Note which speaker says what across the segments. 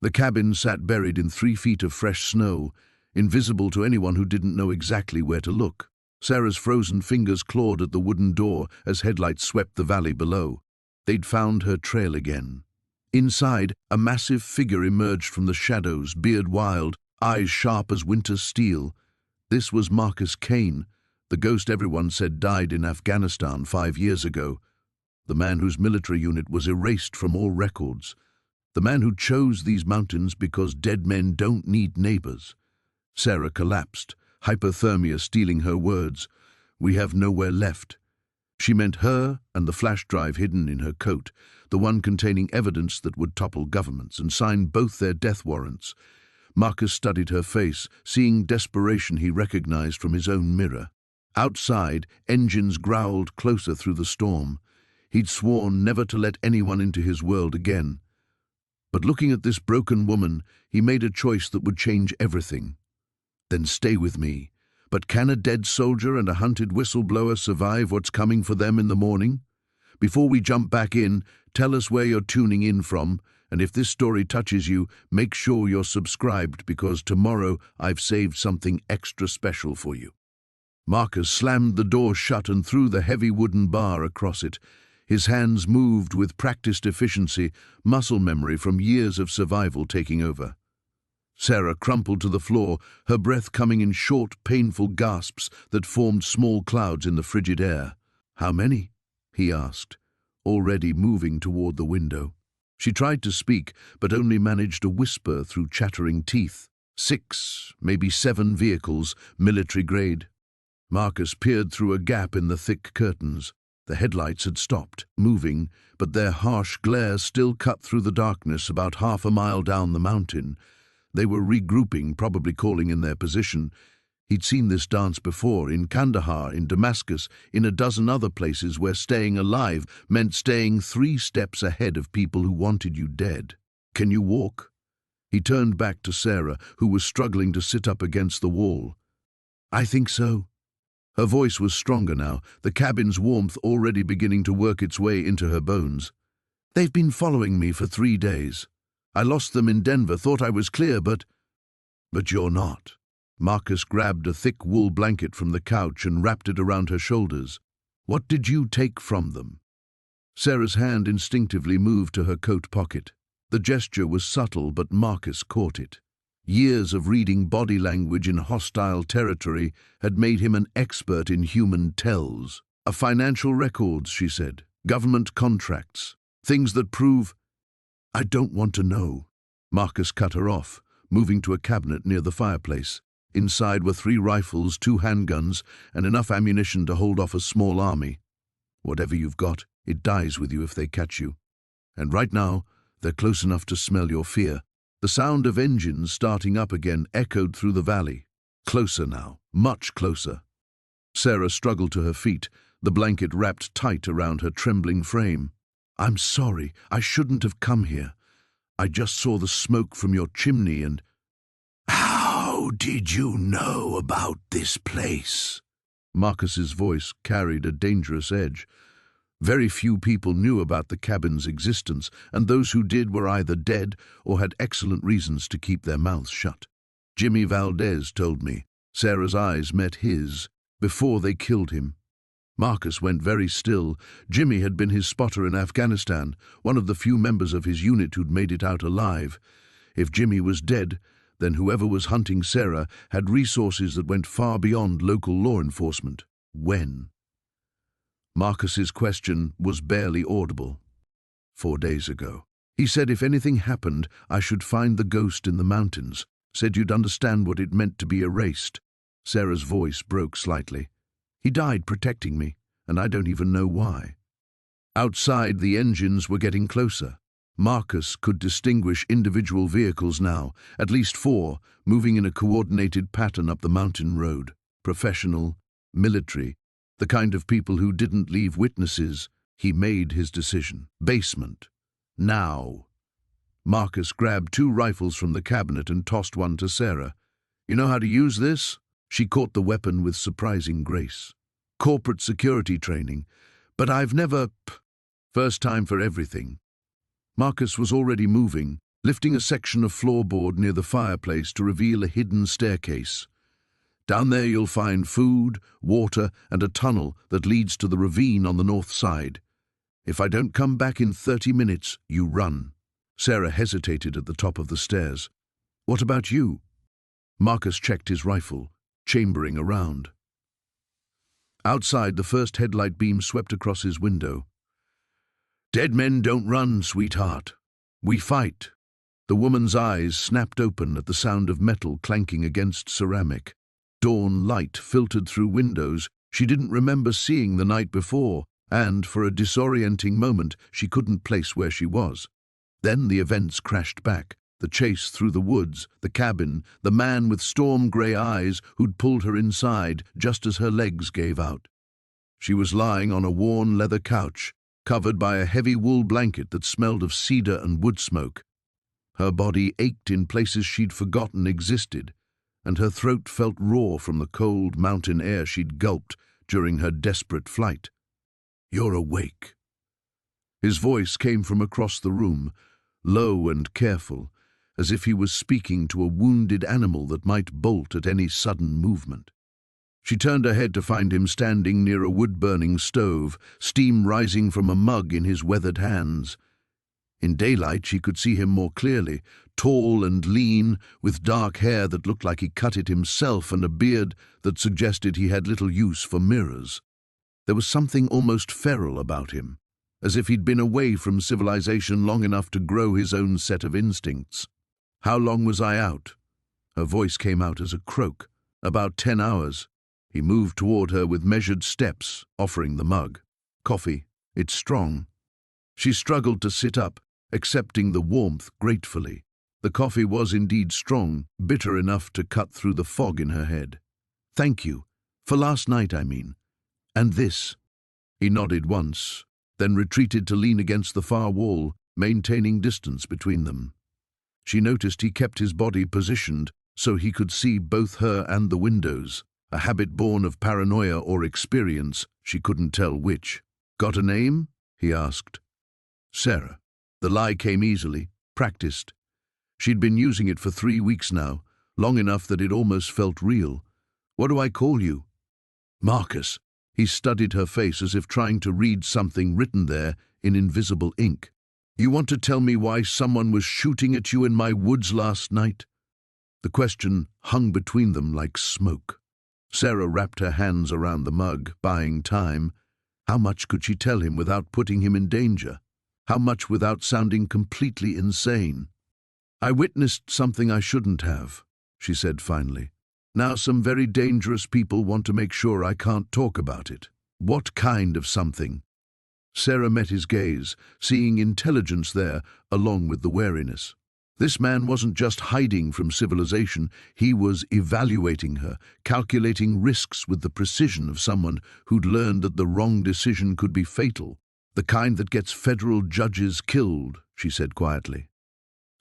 Speaker 1: The cabin sat buried in 3 feet of fresh snow, invisible to anyone who didn't know exactly where to look. Sarah's frozen fingers clawed at the wooden door as headlights swept the valley below. They'd found her trail again. Inside, a massive figure emerged from the shadows, beard wild, eyes sharp as winter's steel. This was Marcus Kane, the ghost everyone said died in Afghanistan 5 years ago. The man whose military unit was erased from all records. The man who chose these mountains because dead men don't need neighbors. Sarah collapsed, hypothermia stealing her words. We have nowhere left. She meant her and the flash drive hidden in her coat, the one containing evidence that would topple governments and sign both their death warrants. Marcus studied her face, seeing desperation he recognized from his own mirror. Outside, engines growled closer through the storm. He'd sworn never to let anyone into his world again. But looking at this broken woman, he made a choice that would change everything. Then stay with me. But can a dead soldier and a hunted whistleblower survive what's coming for them in the morning? Before we jump back in, tell us where you're tuning in from, and if this story touches you, make sure you're subscribed because tomorrow I've saved something extra special for you. Marcus slammed the door shut and threw the heavy wooden bar across it. His hands moved with practiced efficiency, muscle memory from years of survival taking over. Sarah crumpled to the floor, her breath coming in short, painful gasps that formed small clouds in the frigid air. "How many?" he asked, already moving toward the window. She tried to speak, but only managed to whisper through chattering teeth. 6, maybe 7 vehicles, military grade. Marcus peered through a gap in the thick curtains. The headlights had stopped moving, but their harsh glare still cut through the darkness about half a mile down the mountain. They were regrouping, probably calling in their position. He'd seen this dance before, in Kandahar, in Damascus, in a dozen other places where staying alive meant staying 3 steps ahead of people who wanted you dead. "Can you walk?" He turned back to Sarah, who was struggling to sit up against the wall. "I think so." Her voice was stronger now, the cabin's warmth already beginning to work its way into her bones. "They've been following me for 3 days. I lost them in Denver, thought I was clear, but you're not." Marcus grabbed a thick wool blanket from the couch and wrapped it around her shoulders. "What did you take from them?" Sarah's hand instinctively moved to her coat pocket. The gesture was subtle, but Marcus caught it. Years of reading body language in hostile territory had made him an expert in human tells. "Financial records," she said. "Government contracts. Things that prove—" "I don't want to know." Marcus cut her off, moving to a cabinet near the fireplace. Inside were 3 rifles, 2 handguns, and enough ammunition to hold off a small army. "Whatever you've got, it dies with you if they catch you. And right now, they're close enough to smell your fear." The sound of engines starting up again echoed through the valley. Closer now, much closer. Sarah struggled to her feet, the blanket wrapped tight around her trembling frame. "I'm sorry, I shouldn't have come here. I just saw the smoke from your chimney and—" "How did you know about this place?" Marcus's voice carried a dangerous edge. Very few people knew about the cabin's existence, and those who did were either dead or had excellent reasons to keep their mouths shut. "Jimmy Valdez told me." Sarah's eyes met his. "Before they killed him." Marcus went very still. Jimmy had been his spotter in Afghanistan, one of the few members of his unit who'd made it out alive. If Jimmy was dead, then whoever was hunting Sarah had resources that went far beyond local law enforcement. When? Marcus's question was barely audible. 4 days ago. He said if anything happened, I should find the ghost in the mountains. Said you'd understand what it meant to be erased. Sarah's voice broke slightly. He died protecting me, and I don't even know why. Outside, the engines were getting closer. Marcus could distinguish individual vehicles now, at least 4, moving in a coordinated pattern up the mountain road. Professional, military, the kind of people who didn't leave witnesses. He made his decision. Basement. Now. Marcus grabbed 2 rifles from the cabinet and tossed one to Sarah. "You know how to use this?" She caught the weapon with surprising grace. "Corporate security training. But I've never—" "First time for everything." Marcus was already moving, lifting a section of floorboard near the fireplace to reveal a hidden staircase. Down there you'll find food, water, and a tunnel that leads to the ravine on the north side. If I don't come back in 30 minutes, you run. Sarah hesitated at the top of the stairs. What about you? Marcus checked his rifle, chambering around. Outside, the first headlight beam swept across his window. Dead men don't run, sweetheart. We fight. The woman's eyes snapped open at the sound of metal clanking against ceramic. Dawn light filtered through windows she didn't remember seeing the night before, and for a disorienting moment she couldn't place where she was. Then the events crashed back. The chase through the woods, the cabin, the man with storm-grey eyes who'd pulled her inside just as her legs gave out. She was lying on a worn leather couch, covered by a heavy wool blanket that smelled of cedar and wood smoke. Her body ached in places she'd forgotten existed, and her throat felt raw from the cold mountain air she'd gulped during her desperate flight. You're awake. His voice came from across the room, low and careful, as if he was speaking to a wounded animal that might bolt at any sudden movement. She turned her head to find him standing near a wood-burning stove, steam rising from a mug in his weathered hands. In daylight she could see him more clearly, tall and lean, with dark hair that looked like he cut it himself and a beard that suggested he had little use for mirrors. There was something almost feral about him, as if he'd been away from civilization long enough to grow his own set of instincts. How long was I out? Her voice came out as a croak. About 10 hours. He moved toward her with measured steps, offering the mug. Coffee. It's strong. She struggled to sit up, accepting the warmth gratefully. The coffee was indeed strong, bitter enough to cut through the fog in her head. Thank you. For last night, I mean. And this. He nodded once, then retreated to lean against the far wall, maintaining distance between them. She noticed he kept his body positioned so he could see both her and the windows, a habit born of paranoia or experience, she couldn't tell which. Got a name? He asked. Sarah. The lie came easily, practiced. She'd been using it for 3 weeks now, long enough that it almost felt real. What do I call you? Marcus. He studied her face as if trying to read something written there in invisible ink. You want to tell me why someone was shooting at you in my woods last night? The question hung between them like smoke. Sarah wrapped her hands around the mug, buying time. How much could she tell him without putting him in danger? How much without sounding completely insane? I witnessed something I shouldn't have, she said finally. Now some very dangerous people want to make sure I can't talk about it. What kind of something? Sarah met his gaze, seeing intelligence there along with the wariness. This man wasn't just hiding from civilization, he was evaluating her, calculating risks with the precision of someone who'd learned that the wrong decision could be fatal. The kind that gets federal judges killed, she said quietly.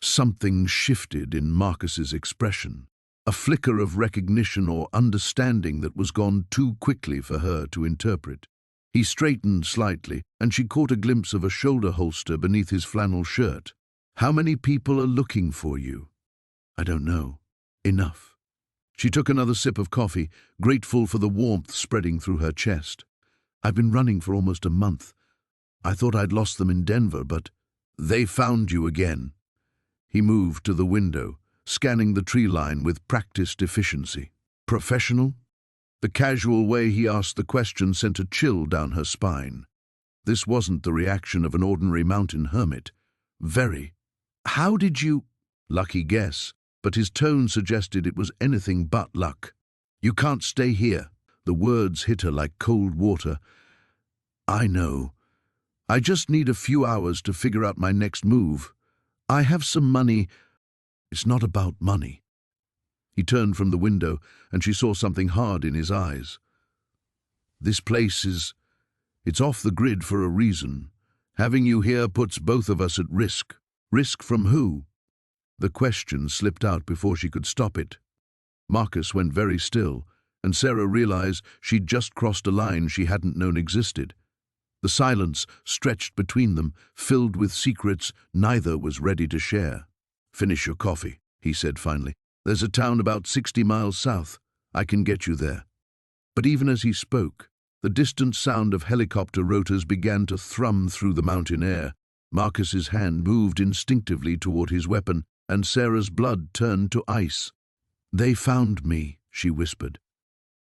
Speaker 1: Something shifted in Marcus's expression, a flicker of recognition or understanding that was gone too quickly for her to interpret. He straightened slightly, and she caught a glimpse of a shoulder holster beneath his flannel shirt. How many people are looking for you? I don't know. Enough. She took another sip of coffee, grateful for the warmth spreading through her chest. I've been running for almost a month. I thought I'd lost them in Denver, but they found you again. He moved to the window, scanning the tree line with practiced efficiency. Professional? The casual way he asked the question sent a chill down her spine. This wasn't the reaction of an ordinary mountain hermit. Very. How did you... Lucky guess, but his tone suggested it was anything but luck. You can't stay here. The words hit her like cold water. I know. I just need a few hours to figure out my next move. I have some money. It's not about money. He turned from the window, and she saw something hard in his eyes. This place it's off the grid for a reason. Having you here puts both of us at risk. Risk from who? The question slipped out before she could stop it. Marcus went very still, and Sarah realized she'd just crossed a line she hadn't known existed. The silence stretched between them, filled with secrets neither was ready to share. "Finish your coffee," he said finally. "There's a town about 60 miles south. I can get you there." But even as he spoke, the distant sound of helicopter rotors began to thrum through the mountain air. Marcus's hand moved instinctively toward his weapon, and Sarah's blood turned to ice. "They found me," she whispered.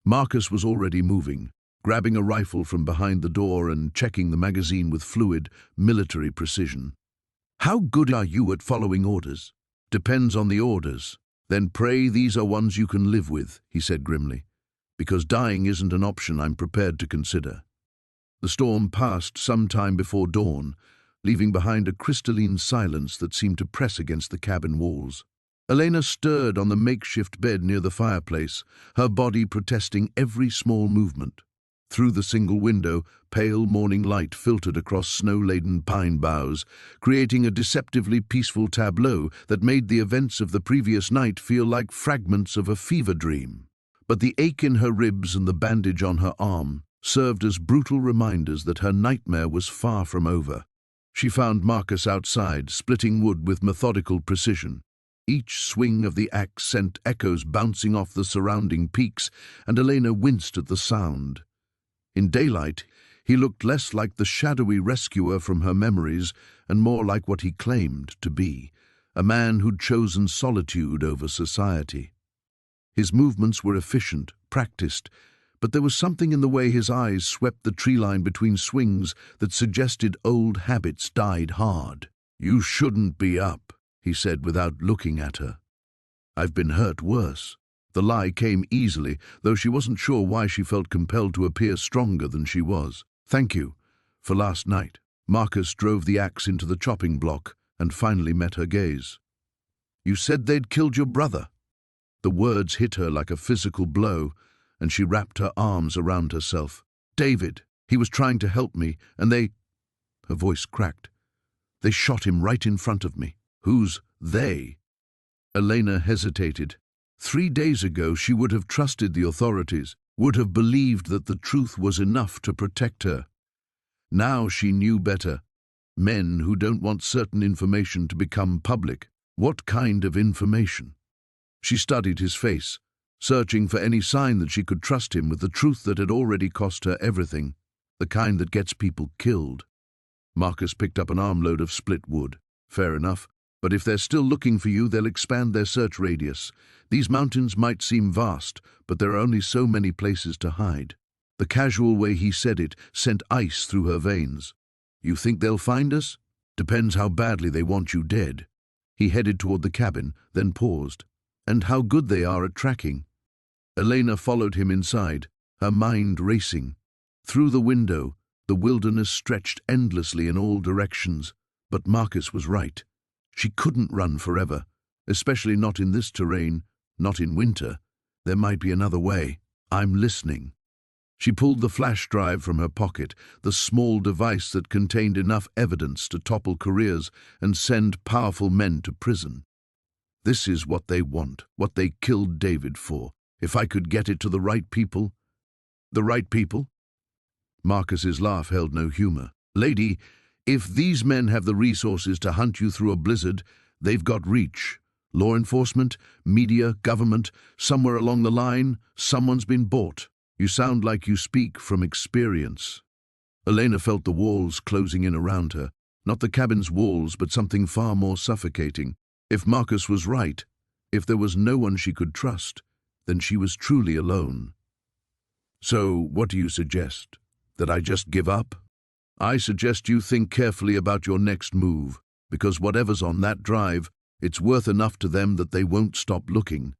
Speaker 1: Marcus was already moving, grabbing a rifle from behind the door and checking the magazine with fluid, military precision. "How good are you at following orders?" "Depends on the orders. Then pray these are ones you can live with," he said grimly. "Because dying isn't an option I'm prepared to consider." The storm passed some time before dawn, leaving behind a crystalline silence that seemed to press against the cabin walls. Elena stirred on the makeshift bed near the fireplace, her body protesting every small movement. Through the single window, pale morning light filtered across snow-laden pine boughs, creating a deceptively peaceful tableau that made the events of the previous night feel like fragments of a fever dream. But the ache in her ribs and the bandage on her arm served as brutal reminders that her nightmare was far from over. She found Marcus outside, splitting wood with methodical precision. Each swing of the axe sent echoes bouncing off the surrounding peaks, and Elena winced at the sound. In daylight, he looked less like the shadowy rescuer from her memories and more like what he claimed to be, a man who'd chosen solitude over society. His movements were efficient, practiced, but there was something in the way his eyes swept the tree line between swings that suggested old habits died hard. "You shouldn't be up," he said without looking at her. "I've been hurt worse." The lie came easily, though she wasn't sure why she felt compelled to appear stronger than she was. "Thank you for last night." Marcus drove the axe into the chopping block and finally met her gaze. "You said they'd killed your brother." The words hit her like a physical blow, and she wrapped her arms around herself. "David, he was trying to help me, and they—" Her voice cracked. "They shot him right in front of me." "Who's they?" Elena hesitated. 3 days ago, she would have trusted the authorities, would have believed that the truth was enough to protect her. Now she knew better. Men who don't want certain information to become public. What kind of information? She studied his face, searching for any sign that she could trust him with the truth that had already cost her everything, the kind that gets people killed. Marcus picked up an armload of split wood. "Fair enough. But if they're still looking for you, they'll expand their search radius. These mountains might seem vast, but there are only so many places to hide." The casual way he said it sent ice through her veins. "You think they'll find us?" "Depends how badly they want you dead." He headed toward the cabin, then paused. "And how good they are at tracking." Elena followed him inside, her mind racing. Through the window, the wilderness stretched endlessly in all directions, but Marcus was right. She couldn't run forever, especially not in this terrain, not in winter. There might be another way. "I'm listening." She pulled the flash drive from her pocket, the small device that contained enough evidence to topple careers and send powerful men to prison. "This is what they want, what they killed David for. If I could get it to the right people." "The right people?" Marcus's laugh held no humor. "Lady, if these men have the resources to hunt you through a blizzard, they've got reach. Law enforcement, media, government, somewhere along the line, someone's been bought. You sound like you speak from experience." Elena felt the walls closing in around her. Not the cabin's walls, but something far more suffocating. If Marcus was right, if there was no one she could trust, then she was truly alone. "So, what do you suggest? That I just give up?" "I suggest you think carefully about your next move, because whatever's on that drive, it's worth enough to them that they won't stop looking.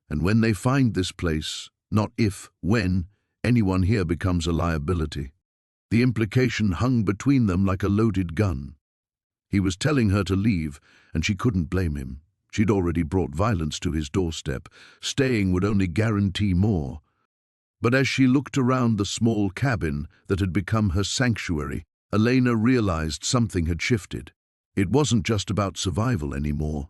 Speaker 1: And when they find this place, not if, when, anyone here becomes a liability." The implication hung between them like a loaded gun. He was telling her to leave, and she couldn't blame him. She'd already brought violence to his doorstep. Staying would only guarantee more. But as she looked around the small cabin that had become her sanctuary, Elena realized something had shifted. It wasn't just about survival anymore.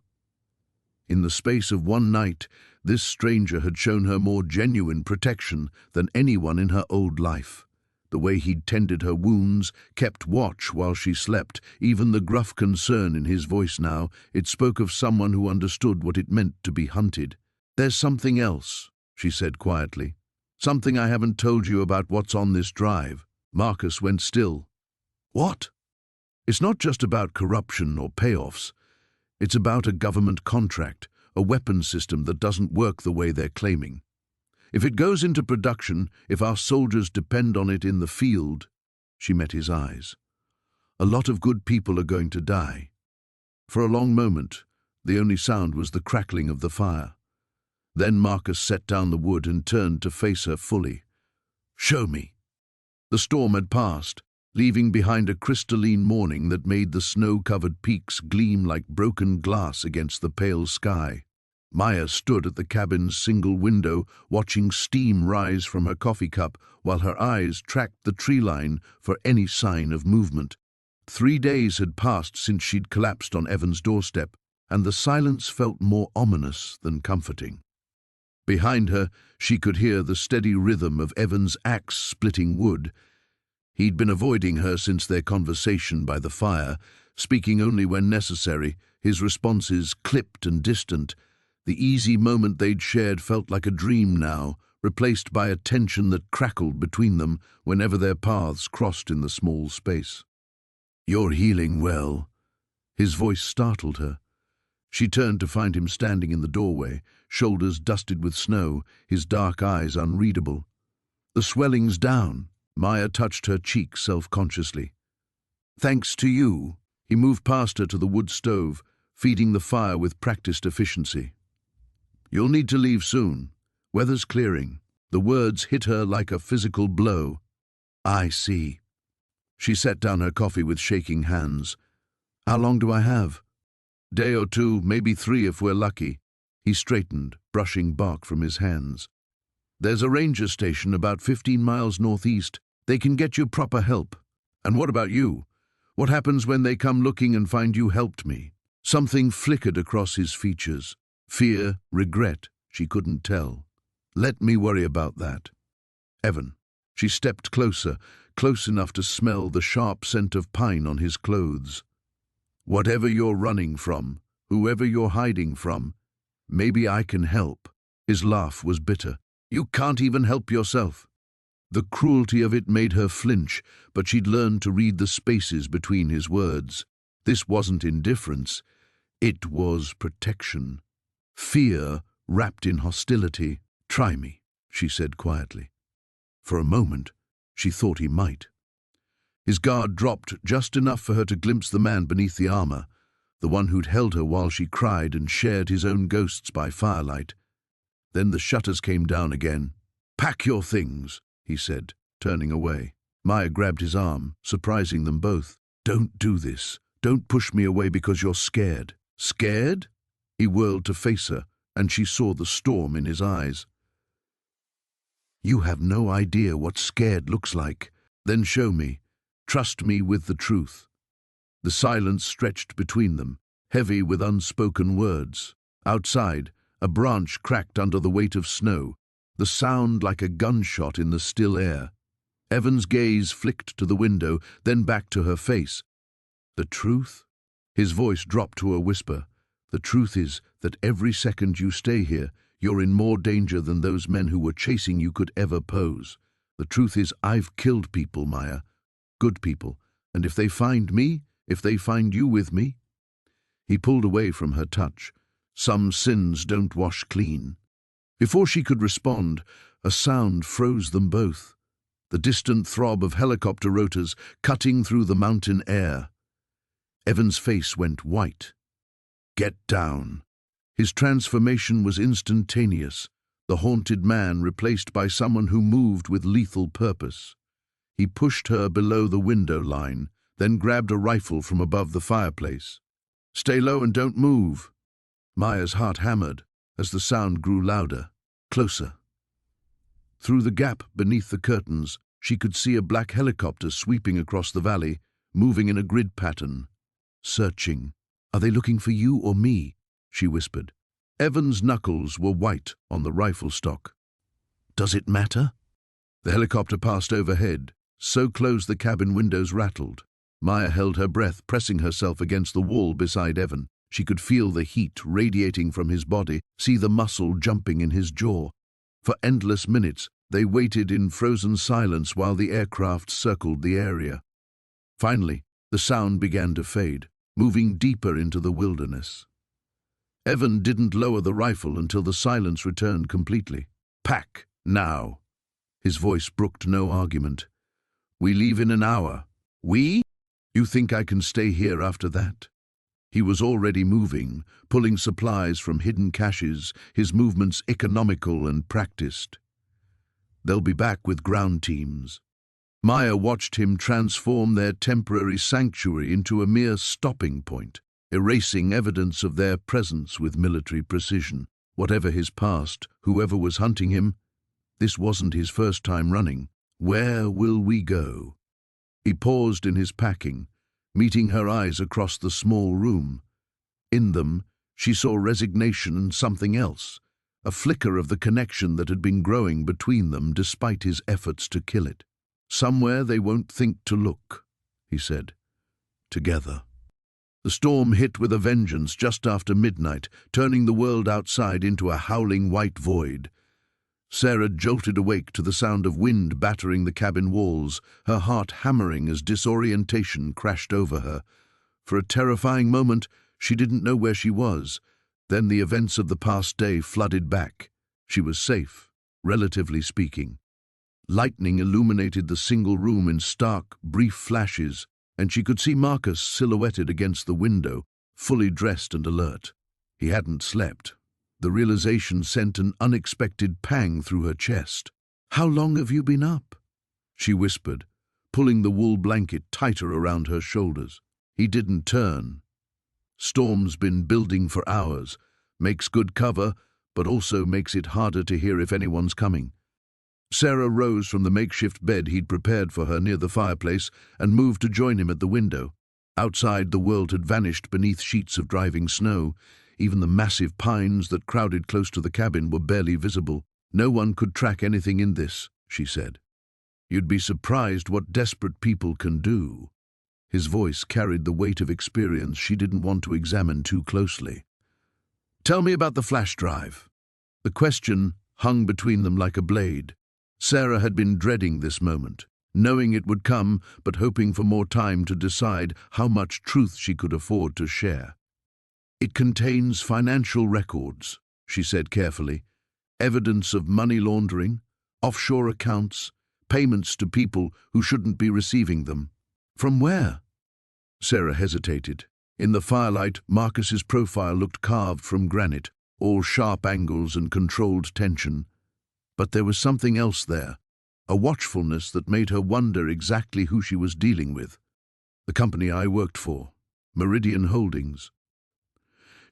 Speaker 1: In the space of one night, this stranger had shown her more genuine protection than anyone in her old life. The way he'd tended her wounds, kept watch while she slept, even the gruff concern in his voice now, it spoke of someone who understood what it meant to be hunted. "There's something else," she said quietly. "Something I haven't told you about what's on this drive." Marcus went still. "What?" "It's not just about corruption or payoffs. It's about a government contract, a weapons system that doesn't work the way they're claiming. If it goes into production, if our soldiers depend on it in the field," she met his eyes, "a lot of good people are going to die." For a long moment, the only sound was the crackling of the fire. Then Marcus set down the wood and turned to face her fully. "Show me." The storm had passed, leaving behind a crystalline morning that made the snow-covered peaks gleam like broken glass against the pale sky. Maya stood at the cabin's single window, watching steam rise from her coffee cup while her eyes tracked the tree line for any sign of movement. 3 days had passed since she'd collapsed on Evan's doorstep, and the silence felt more ominous than comforting. Behind her, she could hear the steady rhythm of Evan's axe splitting wood. He'd been avoiding her since their conversation by the fire, speaking only when necessary, his responses clipped and distant. The easy moment they'd shared felt like a dream now, replaced by a tension that crackled between them whenever their paths crossed in the small space. "You're healing well." His voice startled her. She turned to find him standing in the doorway, shoulders dusted with snow, his dark eyes unreadable. "The swelling's down." Maya touched her cheek self-consciously. "Thanks to you." He moved past her to the wood stove, feeding the fire with practiced efficiency. "You'll need to leave soon. Weather's clearing." The words hit her like a physical blow. "I see." She set down her coffee with shaking hands. "How long do I have?" "Day or 2, maybe 3 if we're lucky." He straightened, brushing bark from his hands. "There's a ranger station about 15 miles northeast. They can get you proper help." "And what about you? What happens when they come looking and find you helped me?" Something flickered across his features. Fear, regret, she couldn't tell. "Let me worry about that." "Evan." She stepped closer, close enough to smell the sharp scent of pine on his clothes. "Whatever you're running from, whoever you're hiding from, maybe I can help." His laugh was bitter. "You can't even help yourself." The cruelty of it made her flinch, but she'd learned to read the spaces between his words. This wasn't indifference. It was protection. Fear wrapped in hostility. "Try me," she said quietly. For a moment, she thought he might. His guard dropped just enough for her to glimpse the man beneath the armor, the one who'd held her while she cried and shared his own ghosts by firelight. Then the shutters came down again. "Pack your things," he said, turning away. Maya grabbed his arm, surprising them both. "Don't do this. Don't push me away because you're scared." "Scared?" He whirled to face her, and she saw the storm in his eyes. "You have no idea what scared looks like. Then show me. Trust me with the truth." The silence stretched between them, heavy with unspoken words. Outside, a branch cracked under the weight of snow, the sound like a gunshot in the still air. Evan's gaze flicked to the window, then back to her face. "The truth?" His voice dropped to a whisper. "The truth is that every second you stay here, you're in more danger than those men who were chasing you could ever pose. The truth is I've killed people, Maya. Good people. And if they find me, if they find you with me..." He pulled away from her touch. "Some sins don't wash clean." Before she could respond, a sound froze them both. The distant throb of helicopter rotors cutting through the mountain air. Evan's face went white. "Get down." His transformation was instantaneous, the haunted man replaced by someone who moved with lethal purpose. He pushed her below the window line, then grabbed a rifle from above the fireplace. "Stay low and don't move." Maya's heart hammered as the sound grew louder, closer. Through the gap beneath the curtains, she could see a black helicopter sweeping across the valley, moving in a grid pattern. Searching. "Are they looking for you or me?" she whispered. Evan's knuckles were white on the rifle stock. "Does it matter?" The helicopter passed overhead, so close the cabin windows rattled. Maya held her breath, pressing herself against the wall beside Evan. She could feel the heat radiating from his body, see the muscle jumping in his jaw. For endless minutes, they waited in frozen silence while the aircraft circled the area. Finally, the sound began to fade, moving deeper into the wilderness. Evan didn't lower the rifle until the silence returned completely. "Pack, now." His voice brooked no argument. "We leave in an hour." "We? You think I can stay here after that?" He was already moving, pulling supplies from hidden caches, his movements economical and practiced. "They'll be back with ground teams." Maya watched him transform their temporary sanctuary into a mere stopping point, erasing evidence of their presence with military precision. Whatever his past, whoever was hunting him, this wasn't his first time running. "Where will we go?" He paused in his packing, meeting her eyes across the small room. In them, she saw resignation and something else, a flicker of the connection that had been growing between them despite his efforts to kill it. "Somewhere they won't think to look," he said. "Together." The storm hit with a vengeance just after midnight, turning the world outside into a howling white void. Sarah jolted awake to the sound of wind battering the cabin walls, her heart hammering as disorientation crashed over her. For a terrifying moment, she didn't know where she was. Then the events of the past day flooded back. She was safe, relatively speaking. Lightning illuminated the single room in stark, brief flashes, and she could see Marcus silhouetted against the window, fully dressed and alert. He hadn't slept. The realization sent an unexpected pang through her chest. "How long have you been up?" she whispered, pulling the wool blanket tighter around her shoulders. He didn't turn. "Storm's been building for hours. Makes good cover, but also makes it harder to hear if anyone's coming." Sarah rose from the makeshift bed he'd prepared for her near the fireplace and moved to join him at the window. Outside, the world had vanished beneath sheets of driving snow. Even the massive pines that crowded close to the cabin were barely visible. "No one could track anything in this," she said. "You'd be surprised what desperate people can do." His voice carried the weight of experience she didn't want to examine too closely. "Tell me about the flash drive." The question hung between them like a blade. Sarah had been dreading this moment, knowing it would come, but hoping for more time to decide how much truth she could afford to share. "It contains financial records," she said carefully, "evidence of money laundering, offshore accounts, payments to people who shouldn't be receiving them." "From where?" Sarah hesitated. In the firelight, Marcus's profile looked carved from granite, all sharp angles and controlled tension. But there was something else there, a watchfulness that made her wonder exactly who she was dealing with. "The company I worked for, Meridian Holdings."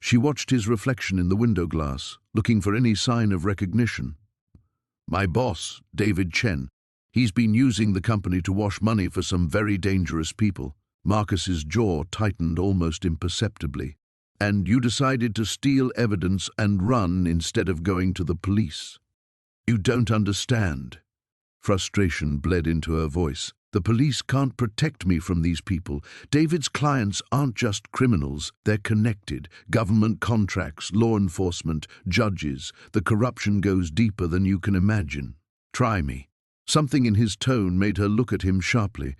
Speaker 1: She watched his reflection in the window glass, looking for any sign of recognition. "My boss, David Chen, he's been using the company to wash money for some very dangerous people." Marcus's jaw tightened almost imperceptibly. "And you decided to steal evidence and run instead of going to the police." "You don't understand." Frustration bled into her voice. "The police can't protect me from these people. David's clients aren't just criminals, they're connected. Government contracts, law enforcement, judges. The corruption goes deeper than you can imagine. Try me." Something in his tone made her look at him sharply.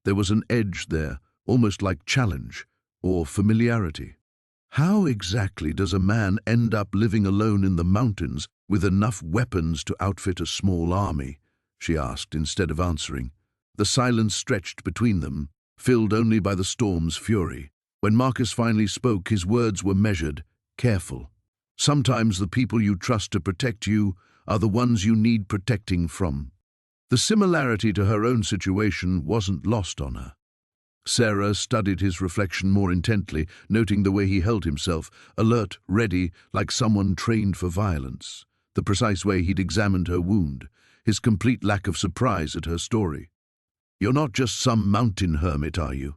Speaker 1: There was an edge there, almost like challenge or familiarity. "How exactly does a man end up living alone in the mountains with enough weapons to outfit a small army?" she asked instead of answering. The silence stretched between them, filled only by the storm's fury. When Marcus finally spoke, his words were measured, careful. "Sometimes the people you trust to protect you are the ones you need protecting from." The similarity to her own situation wasn't lost on her. Sarah studied his reflection more intently, noting the way he held himself, alert, ready, like someone trained for violence, the precise way he'd examined her wound, his complete lack of surprise at her story. "You're not just some mountain hermit, are you?"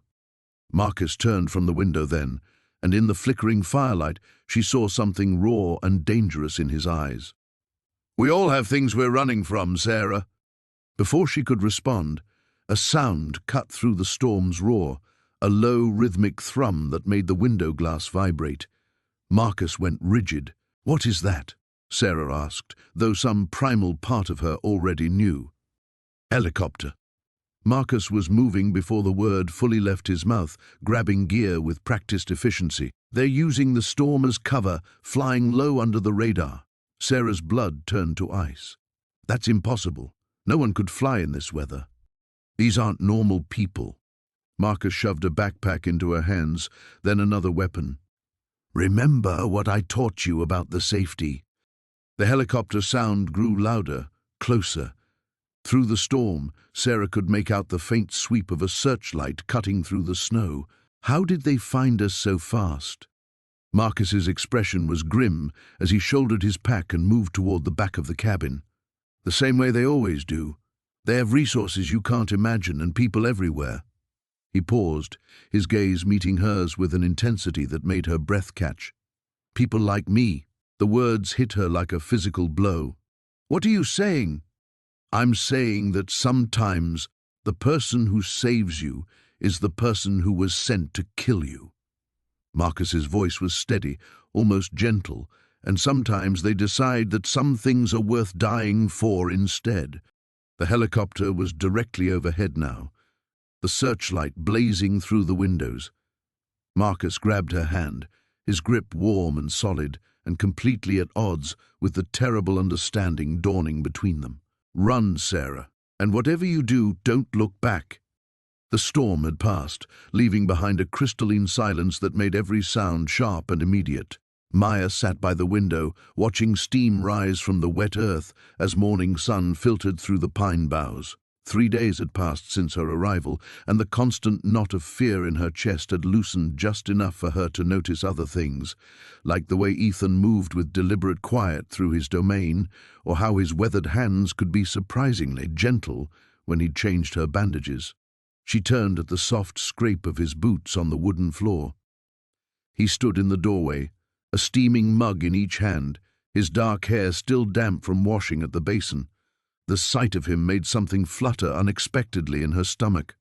Speaker 1: Marcus turned from the window then, and in the flickering firelight, she saw something raw and dangerous in his eyes. "We all have things we're running from, Sarah." Before she could respond, A sound cut through the storm's roar, a low, rhythmic thrum that made the window glass vibrate. Marcus went rigid. "What is that?" Sarah asked, though some primal part of her already knew. "Helicopter." Marcus was moving before the word fully left his mouth, grabbing gear with practiced efficiency. "They're using the storm as cover, flying low under the radar." Sarah's blood turned to ice. "That's impossible. No one could fly in this weather. These aren't normal people." Marcus shoved a backpack into her hands, then another weapon. "Remember what I taught you about the safety." The helicopter sound grew louder, closer. Through the storm, Sarah could make out the faint sweep of a searchlight cutting through the snow. "How did they find us so fast?" Marcus's expression was grim as he shouldered his pack and moved toward the back of the cabin. "The same way they always do. They have resources you can't imagine and people everywhere." He paused, his gaze meeting hers with an intensity that made her breath catch. "People like me." The words hit her like a physical blow. "What are you saying?" "I'm saying that sometimes the person who saves you is the person who was sent to kill you." Marcus's voice was steady, almost gentle, and sometimes they decide that some things are worth dying for instead. The helicopter was directly overhead now, the searchlight blazing through the windows. Marcus grabbed her hand, his grip warm and solid, and completely at odds with the terrible understanding dawning between them. "Run, Sarah, and whatever you do, don't look back." The storm had passed, leaving behind a crystalline silence that made every sound sharp and immediate. Maya sat by the window, watching steam rise from the wet earth as morning sun filtered through the pine boughs. 3 days had passed since her arrival, and the constant knot of fear in her chest had loosened just enough for her to notice other things, like the way Ethan moved with deliberate quiet through his domain, or how his weathered hands could be surprisingly gentle when he'd changed her bandages. She turned at the soft scrape of his boots on the wooden floor. He stood in the doorway, a steaming mug in each hand, his dark hair still damp from washing at the basin. The sight of him made something flutter unexpectedly in her stomach.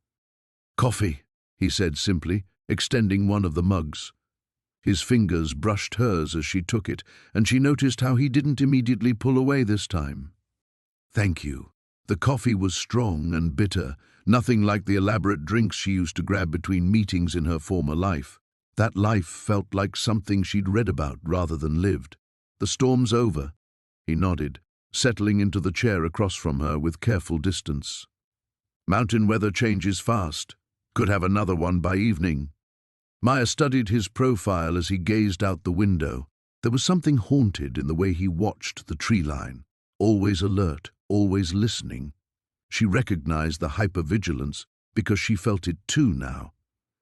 Speaker 1: "Coffee," he said simply, extending one of the mugs. His fingers brushed hers as she took it, and she noticed how he didn't immediately pull away this time. "Thank you." The coffee was strong and bitter, nothing like the elaborate drinks she used to grab between meetings in her former life. That life felt like something she'd read about rather than lived. "The storm's over," he nodded, settling into the chair across from her with careful distance. "Mountain weather changes fast. Could have another one by evening." Maya studied his profile as he gazed out the window. There was something haunted in the way he watched the tree line, always alert, always listening. She recognized the hypervigilance because she felt it too now.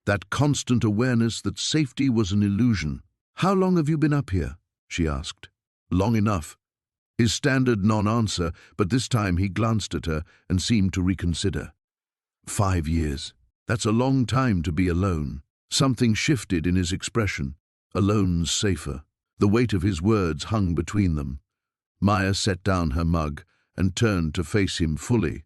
Speaker 1: That constant awareness that safety was an illusion. "How long have you been up here?" she asked. "Long enough." His standard non-answer, but this time he glanced at her and seemed to reconsider. 5 years. That's a long time to be alone." Something shifted in his expression. "Alone's safer." The weight of his words hung between them. Maya set down her mug and turned to face him fully.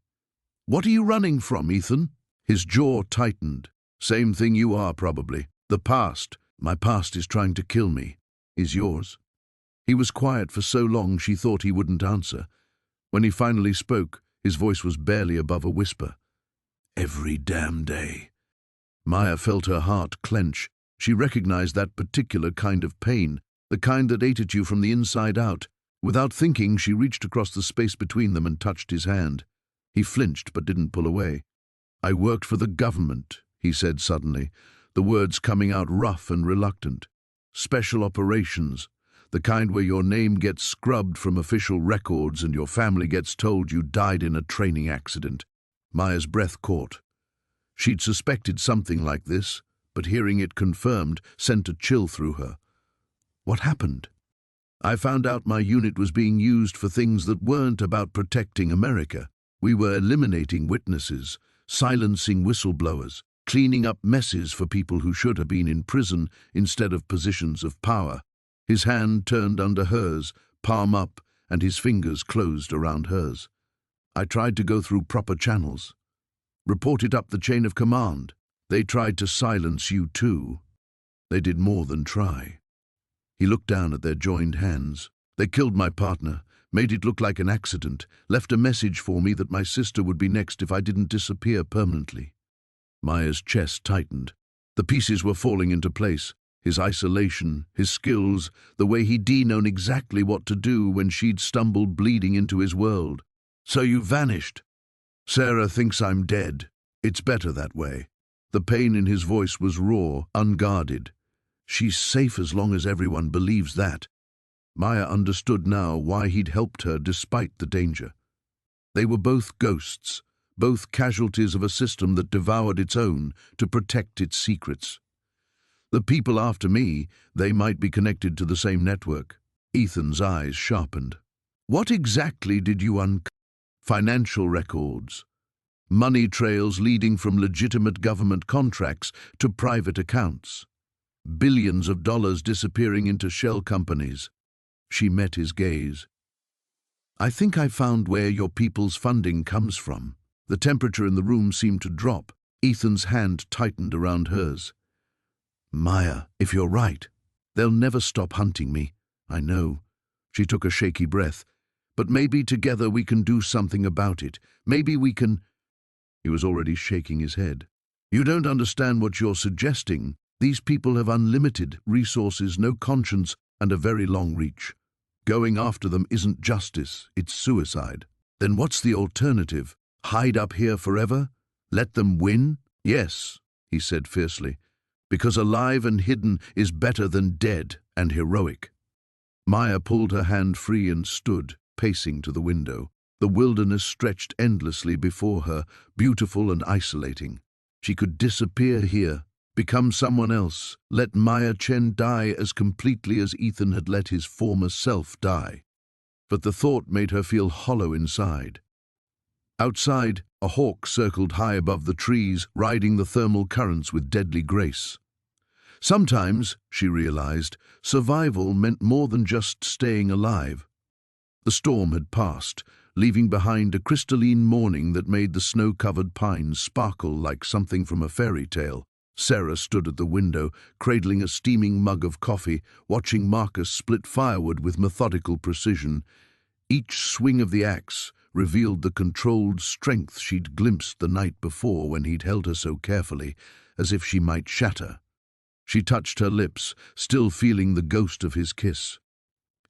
Speaker 1: "What are you running from, Ethan?" His jaw tightened. "Same thing you are, probably. The past. My past is trying to kill me. Is yours?" He was quiet for so long she thought he wouldn't answer. When he finally spoke, his voice was barely above a whisper. "Every damn day." Maya felt her heart clench. She recognized that particular kind of pain, the kind that ate at you from the inside out. Without thinking, she reached across the space between them and touched his hand. He flinched but didn't pull away. "I worked for the government," he said suddenly, the words coming out rough and reluctant. "Special operations. The kind where your name gets scrubbed from official records and your family gets told you died in a training accident." Maya's breath caught. She'd suspected something like this, but hearing it confirmed sent a chill through her. "What happened?" "I found out my unit was being used for things that weren't about protecting America. We were eliminating witnesses, silencing whistleblowers, cleaning up messes for people who should have been in prison instead of positions of power." His hand turned under hers, palm up, and his fingers closed around hers. "I tried to go through proper channels." Report it up the chain of command. They tried to silence you too. They did more than try. He looked down at their joined hands. They killed my partner, made it look like an accident, left a message for me that my sister would be next if I didn't disappear permanently. Maya's chest tightened. The pieces were falling into place. His isolation, his skills, the way he'd known exactly what to do when she'd stumbled bleeding into his world. So you vanished. Sarah thinks I'm dead. It's better that way. The pain in his voice was raw, unguarded. She's safe as long as everyone believes that. Maya understood now why he'd helped her despite the danger. They were both ghosts, both casualties of a system that devoured its own to protect its secrets. The people after me, they might be connected to the same network. Ethan's eyes sharpened. What exactly did you uncover? Financial records. Money trails leading from legitimate government contracts to private accounts. Billions of dollars disappearing into shell companies. She met his gaze. I think I found where your people's funding comes from. The temperature in the room seemed to drop. Ethan's hand tightened around hers. Maya, if you're right, they'll never stop hunting me. I know. She took a shaky breath. But maybe together we can do something about it. Maybe we can... He was already shaking his head. You don't understand what you're suggesting. These people have unlimited resources, no conscience, and a very long reach. Going after them isn't justice, it's suicide. Then what's the alternative? Hide up here forever? Let them win? Yes, he said fiercely, because alive and hidden is better than dead and heroic. Maya pulled her hand free and stood, pacing to the window. The wilderness stretched endlessly before her, beautiful and isolating. She could disappear here, become someone else, let Maya Chen die as completely as Ethan had let his former self die. But the thought made her feel hollow inside. Outside, a hawk circled high above the trees, riding the thermal currents with deadly grace. Sometimes, she realized, survival meant more than just staying alive. The storm had passed, leaving behind a crystalline morning that made the snow-covered pines sparkle like something from a fairy tale. Sarah stood at the window, cradling a steaming mug of coffee, watching Marcus split firewood with methodical precision. Each swing of the axe revealed the controlled strength she'd glimpsed the night before when he'd held her so carefully, as if she might shatter. She touched her lips, still feeling the ghost of his kiss.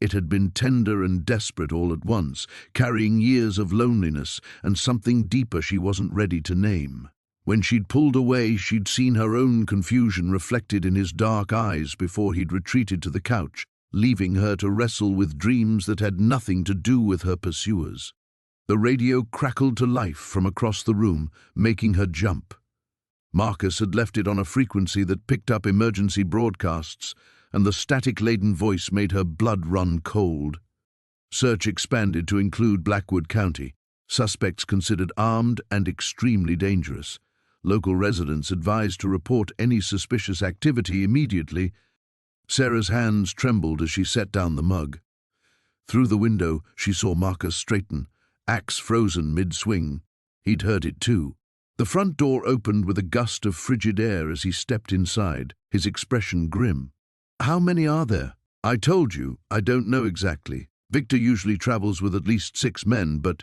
Speaker 1: It had been tender and desperate all at once, carrying years of loneliness and something deeper she wasn't ready to name. When she'd pulled away, she'd seen her own confusion reflected in his dark eyes before he'd retreated to the couch, leaving her to wrestle with dreams that had nothing to do with her pursuers. The radio crackled to life from across the room, making her jump. Marcus had left it on a frequency that picked up emergency broadcasts, and the static-laden voice made her blood run cold. Search expanded to include Blackwood County. Suspects considered armed and extremely dangerous. Local residents advised to report any suspicious activity immediately. Sarah's hands trembled as she set down the mug. Through the window, she saw Marcus straighten, axe frozen mid-swing. He'd heard it too. The front door opened with a gust of frigid air as he stepped inside, his expression grim. How many are there? I told you, I don't know exactly. Victor usually travels with at least 6 men, but...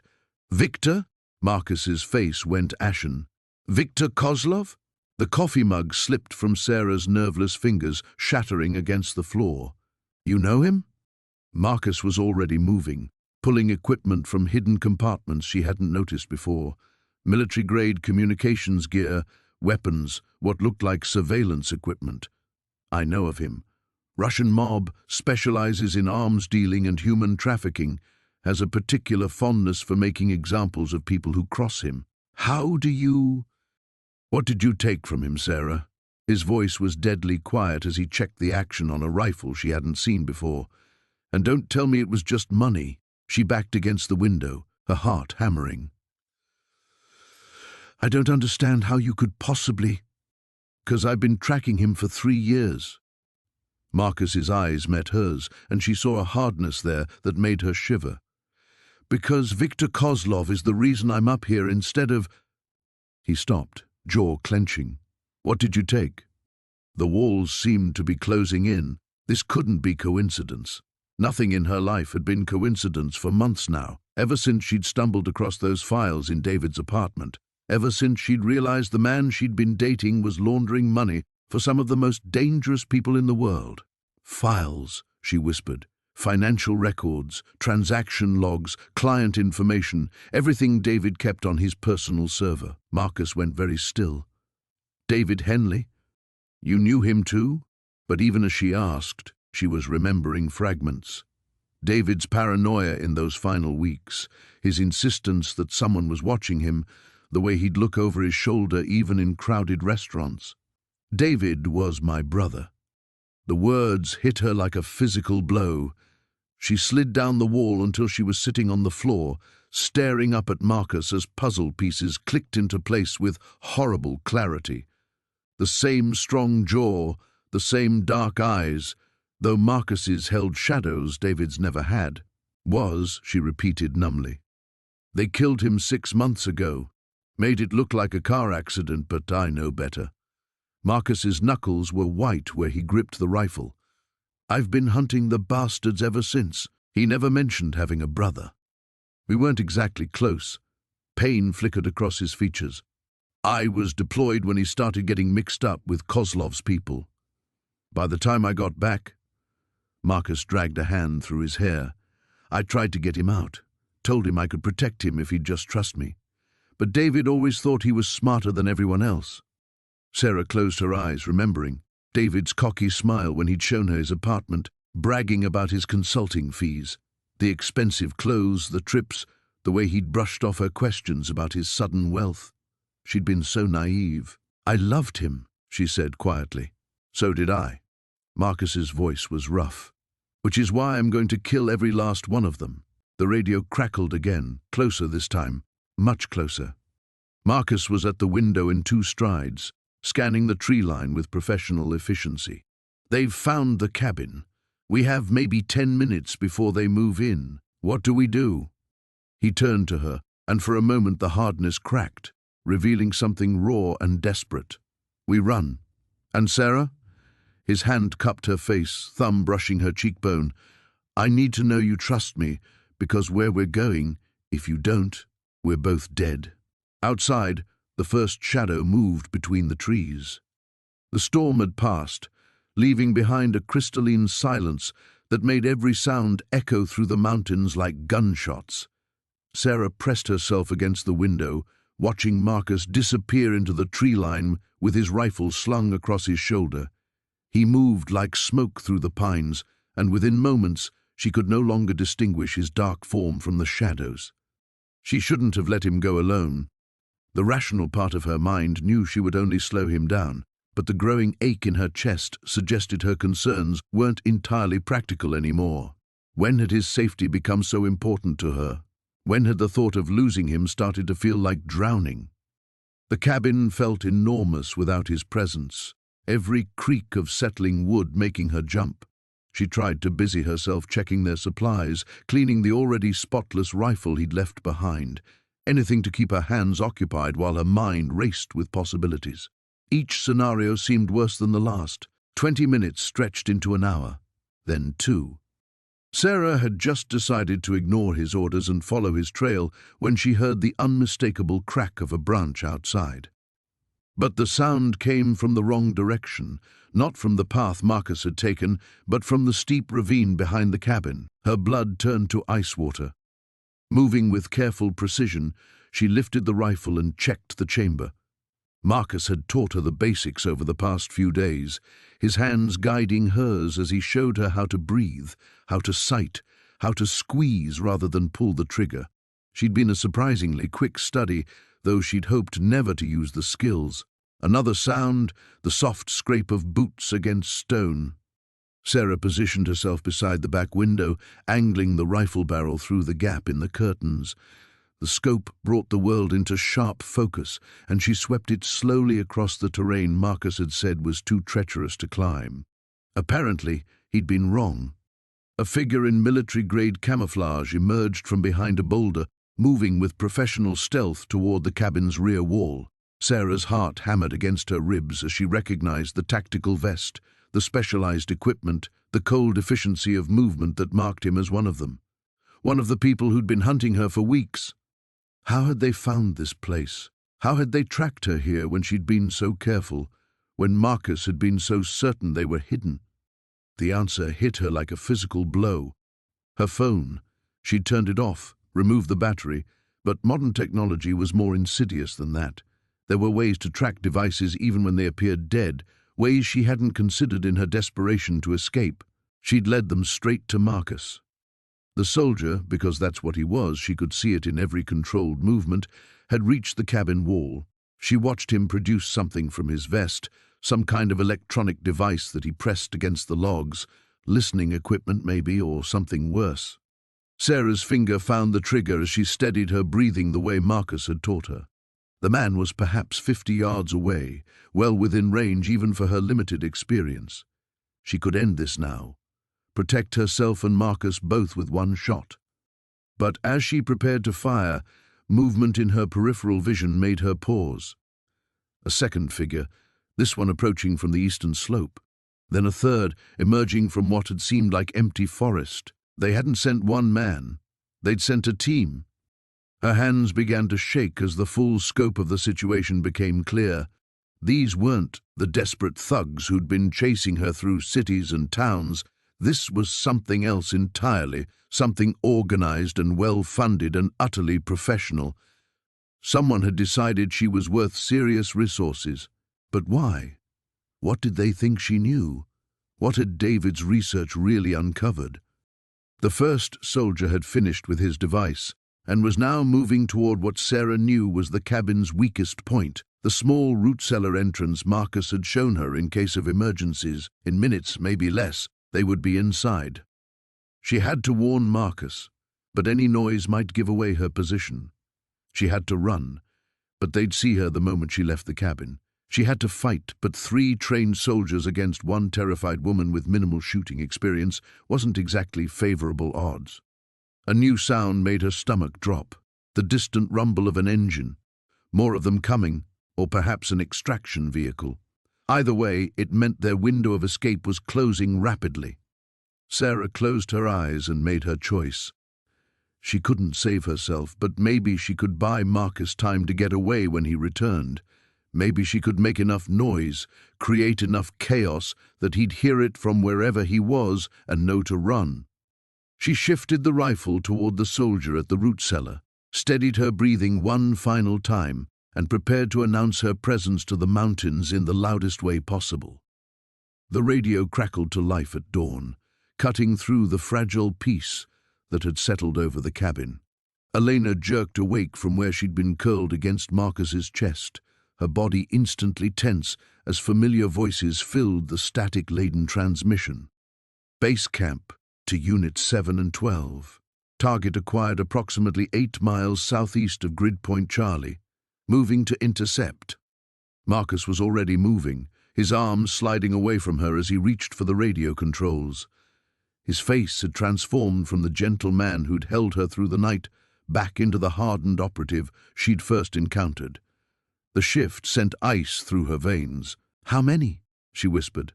Speaker 1: Victor? Marcus's face went ashen. Victor Kozlov? The coffee mug slipped from Sarah's nerveless fingers, shattering against the floor. You know him? Marcus was already moving, pulling equipment from hidden compartments she hadn't noticed before. Military-grade communications gear, weapons, what looked like surveillance equipment. I know of him. Russian mob, specializes in arms dealing and human trafficking, has a particular fondness for making examples of people who cross him. How do you... What did you take from him, Sarah? His voice was deadly quiet as he checked the action on a rifle she hadn't seen before. And don't tell me it was just money. She backed against the window, her heart hammering. I don't understand how you could possibly... 'Cause I've been tracking him for 3 years. Marcus's eyes met hers, and she saw a hardness there that made her shiver. Because Victor Kozlov is the reason I'm up here instead of... He stopped, jaw clenching. What did you take? The walls seemed to be closing in. This couldn't be coincidence. Nothing in her life had been coincidence for months now, ever since she'd stumbled across those files in David's apartment, ever since she'd realized the man she'd been dating was laundering money for some of the most dangerous people in the world. Files, she whispered. Financial records, transaction logs, client information, everything David kept on his personal server. Marcus went very still. David Henley? You knew him too? But even as she asked, she was remembering fragments. David's paranoia in those final weeks, his insistence that someone was watching him, the way he'd look over his shoulder even in crowded restaurants. David was my brother. The words hit her like a physical blow. She slid down the wall until she was sitting on the floor, staring up at Marcus as puzzle pieces clicked into place with horrible clarity. The same strong jaw, the same dark eyes, though Marcus's held shadows David's never had. Was, she repeated numbly. They killed him 6 months ago. Made it look like a car accident, but I know better. Marcus's knuckles were white where he gripped the rifle. I've been hunting the bastards ever since. He never mentioned having a brother. We weren't exactly close. Pain flickered across his features. I was deployed when he started getting mixed up with Kozlov's people. By the time I got back, Marcus dragged a hand through his hair. I tried to get him out, told him I could protect him if he'd just trust me. But David always thought he was smarter than everyone else. Sarah closed her eyes, remembering David's cocky smile when he'd shown her his apartment, bragging about his consulting fees, the expensive clothes, the trips, the way he'd brushed off her questions about his sudden wealth. She'd been so naive. I loved him, she said quietly. So did I. Marcus's voice was rough. Which is why I'm going to kill every last one of them. The radio crackled again, closer this time, much closer. Marcus was at the window in 2 strides, scanning the tree line with professional efficiency. They've found the cabin. We have maybe 10 minutes before they move in. What do we do? He turned to her, and for a moment the hardness cracked, revealing something raw and desperate. We run. And Sarah? His hand cupped her face, thumb brushing her cheekbone. I need to know you trust me, because where we're going, if you don't, we're both dead. Outside, the first shadow moved between the trees. The storm had passed, leaving behind a crystalline silence that made every sound echo through the mountains like gunshots. Sarah pressed herself against the window, watching Marcus disappear into the tree line with his rifle slung across his shoulder. He moved like smoke through the pines, and within moments she could no longer distinguish his dark form from the shadows. She shouldn't have let him go alone. The rational part of her mind knew she would only slow him down, but the growing ache in her chest suggested her concerns weren't entirely practical anymore. When had his safety become so important to her? When had the thought of losing him started to feel like drowning? The cabin felt enormous without his presence, every creak of settling wood making her jump. She tried to busy herself checking their supplies, cleaning the already spotless rifle he'd left behind, anything to keep her hands occupied while her mind raced with possibilities. Each scenario seemed worse than the last. 20 minutes stretched into an hour, then 2. Sarah had just decided to ignore his orders and follow his trail when she heard the unmistakable crack of a branch outside. But the sound came from the wrong direction, not from the path Marcus had taken, but from the steep ravine behind the cabin. Her blood turned to ice water. Moving with careful precision, she lifted the rifle and checked the chamber. Marcus had taught her the basics over the past few days, his hands guiding hers as he showed her how to breathe, how to sight, how to squeeze rather than pull the trigger. She'd been a surprisingly quick study, though she'd hoped never to use the skills. Another sound, the soft scrape of boots against stone. Sarah positioned herself beside the back window, angling the rifle barrel through the gap in the curtains. The scope brought the world into sharp focus, and she swept it slowly across the terrain Marcus had said was too treacherous to climb. Apparently, he'd been wrong. A figure in military-grade camouflage emerged from behind a boulder, moving with professional stealth toward the cabin's rear wall. Sarah's heart hammered against her ribs as she recognized the tactical vest, the specialized equipment, the cold efficiency of movement that marked him as one of them. One of the people who'd been hunting her for weeks. How had they found this place? How had they tracked her here when she'd been so careful, when Marcus had been so certain they were hidden? The answer hit her like a physical blow. Her phone. She'd turned it off, removed the battery, but modern technology was more insidious than that. There were ways to track devices even when they appeared dead, ways she hadn't considered in her desperation to escape. She'd led them straight to Marcus. The soldier, because that's what he was, she could see it in every controlled movement, had reached the cabin wall. She watched him produce something from his vest, some kind of electronic device that he pressed against the logs, listening equipment maybe, or something worse. Sarah's finger found the trigger as she steadied her breathing the way Marcus had taught her. The man was perhaps 50 yards away, well within range even for her limited experience. She could end this now, protect herself and Marcus both with one shot. But as she prepared to fire, movement in her peripheral vision made her pause. A second figure, this one approaching from the eastern slope. Then a third, emerging from what had seemed like empty forest. They hadn't sent one man. They'd sent a team. Her hands began to shake as the full scope of the situation became clear. These weren't the desperate thugs who'd been chasing her through cities and towns. This was something else entirely, something organized and well-funded and utterly professional. Someone had decided she was worth serious resources. But why? What did they think she knew? What had David's research really uncovered? The first soldier had finished with his device and was now moving toward what Sarah knew was the cabin's weakest point, the small root cellar entrance Marcus had shown her in case of emergencies. In minutes, maybe less, they would be inside. She had to warn Marcus, but any noise might give away her position. She had to run, but they'd see her the moment she left the cabin. She had to fight, but 3 trained soldiers against one terrified woman with minimal shooting experience wasn't exactly favorable odds. A new sound made her stomach drop, the distant rumble of an engine. More of them coming, or perhaps an extraction vehicle. Either way, it meant their window of escape was closing rapidly. Sarah closed her eyes and made her choice. She couldn't save herself, but maybe she could buy Marcus time to get away when he returned. Maybe she could make enough noise, create enough chaos that he'd hear it from wherever he was and know to run. She shifted the rifle toward the soldier at the root cellar, steadied her breathing one final time, and prepared to announce her presence to the mountains in the loudest way possible. The radio crackled to life at dawn, cutting through the fragile peace that had settled over the cabin. Elena jerked awake from where she'd been curled against Marcus's chest, her body instantly tense as familiar voices filled the static-laden transmission. Base camp to Units 7 and 12. Target acquired approximately 8 miles southeast of Grid Point Charlie. Moving to intercept. Marcus was already moving, his arms sliding away from her as he reached for the radio controls. His face had transformed from the gentle man who'd held her through the night back into the hardened operative she'd first encountered. The shift sent ice through her veins. "How many?" she whispered,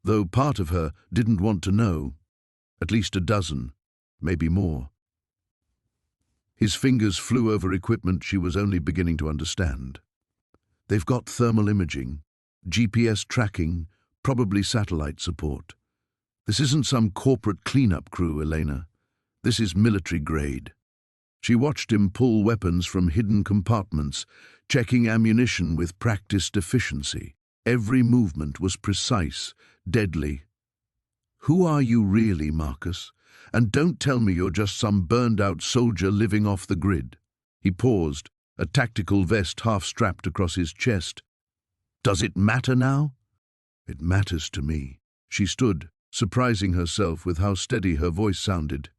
Speaker 1: though part of her didn't want to know. At least a dozen, maybe more. His fingers flew over equipment she was only beginning to understand. They've got thermal imaging, GPS tracking, probably satellite support. This isn't some corporate cleanup crew, Elena. This is military grade. She watched him pull weapons from hidden compartments, checking ammunition with practiced efficiency. Every movement was precise, deadly. Who are you really, Marcus? And don't tell me you're just some burned-out soldier living off the grid. He paused, a tactical vest half-strapped across his chest. Does it matter now? It matters to me. She stood, surprising herself with how steady her voice sounded.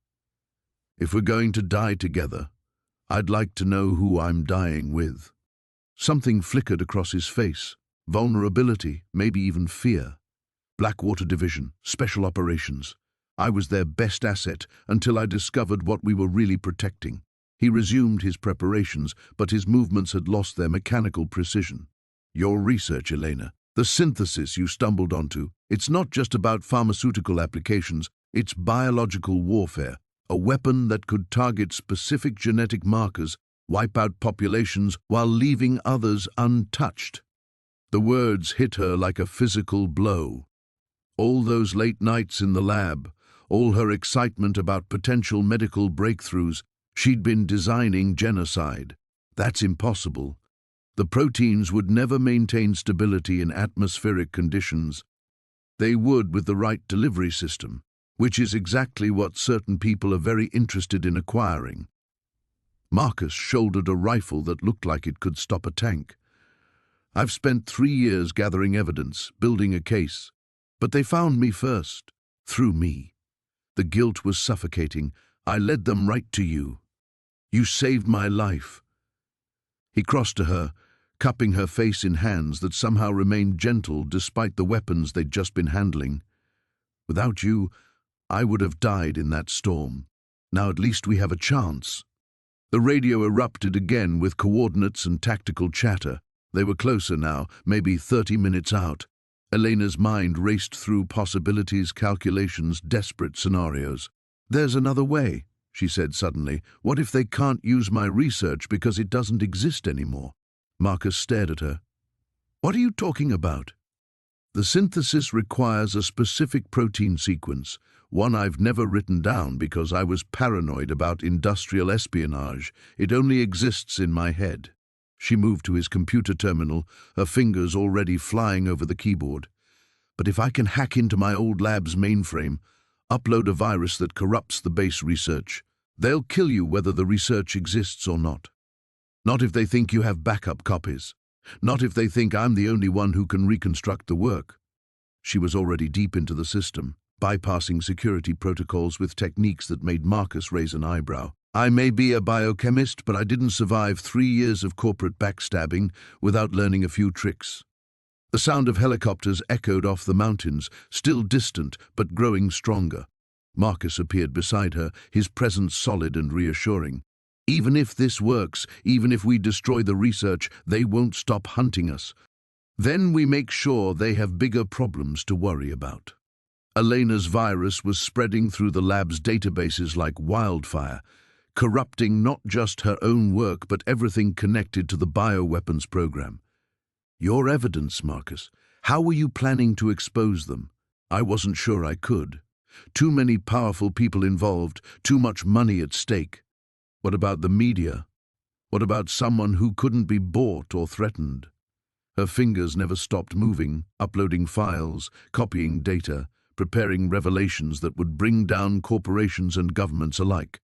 Speaker 1: If we're going to die together, I'd like to know who I'm dying with. Something flickered across his face. Vulnerability, maybe even fear. Blackwater Division, Special Operations. I was their best asset until I discovered what we were really protecting. He resumed his preparations, but his movements had lost their mechanical precision. Your research, Elena, the synthesis you stumbled onto, it's not just about pharmaceutical applications, it's biological warfare, a weapon that could target specific genetic markers, wipe out populations while leaving others untouched. The words hit her like a physical blow. All those late nights in the lab, all her excitement about potential medical breakthroughs, she'd been designing genocide. That's impossible. The proteins would never maintain stability in atmospheric conditions. They would with the right delivery system, which is exactly what certain people are very interested in acquiring. Marcus shouldered a rifle that looked like it could stop a tank. I've spent 3 years gathering evidence, building a case. But they found me first, through me. The guilt was suffocating. I led them right to you. You saved my life. He crossed to her, cupping her face in hands that somehow remained gentle despite the weapons they'd just been handling. Without you, I would have died in that storm. Now at least we have a chance. The radio erupted again with coordinates and tactical chatter. They were closer now, maybe 30 minutes out. Elena's mind raced through possibilities, calculations, desperate scenarios. There's another way, she said suddenly. What if they can't use my research because it doesn't exist anymore? Marcus stared at her. What are you talking about? The synthesis requires a specific protein sequence, one I've never written down because I was paranoid about industrial espionage. It only exists in my head. She moved to his computer terminal, her fingers already flying over the keyboard. But if I can hack into my old lab's mainframe, upload a virus that corrupts the base research, they'll kill you whether the research exists or not. Not if they think you have backup copies. Not if they think I'm the only one who can reconstruct the work. She was already deep into the system, bypassing security protocols with techniques that made Marcus raise an eyebrow. I may be a biochemist, but I didn't survive 3 years of corporate backstabbing without learning a few tricks. The sound of helicopters echoed off the mountains, still distant but growing stronger. Marcus appeared beside her, his presence solid and reassuring. Even if this works, even if we destroy the research, they won't stop hunting us. Then we make sure they have bigger problems to worry about. Elena's virus was spreading through the lab's databases like wildfire, corrupting not just her own work but everything connected to the bioweapons program. Your evidence, Marcus. How were you planning to expose them? I wasn't sure I could. Too many powerful people involved, too much money at stake. What about the media? What about someone who couldn't be bought or threatened? Her fingers never stopped moving, uploading files, copying data, preparing revelations that would bring down corporations and governments alike.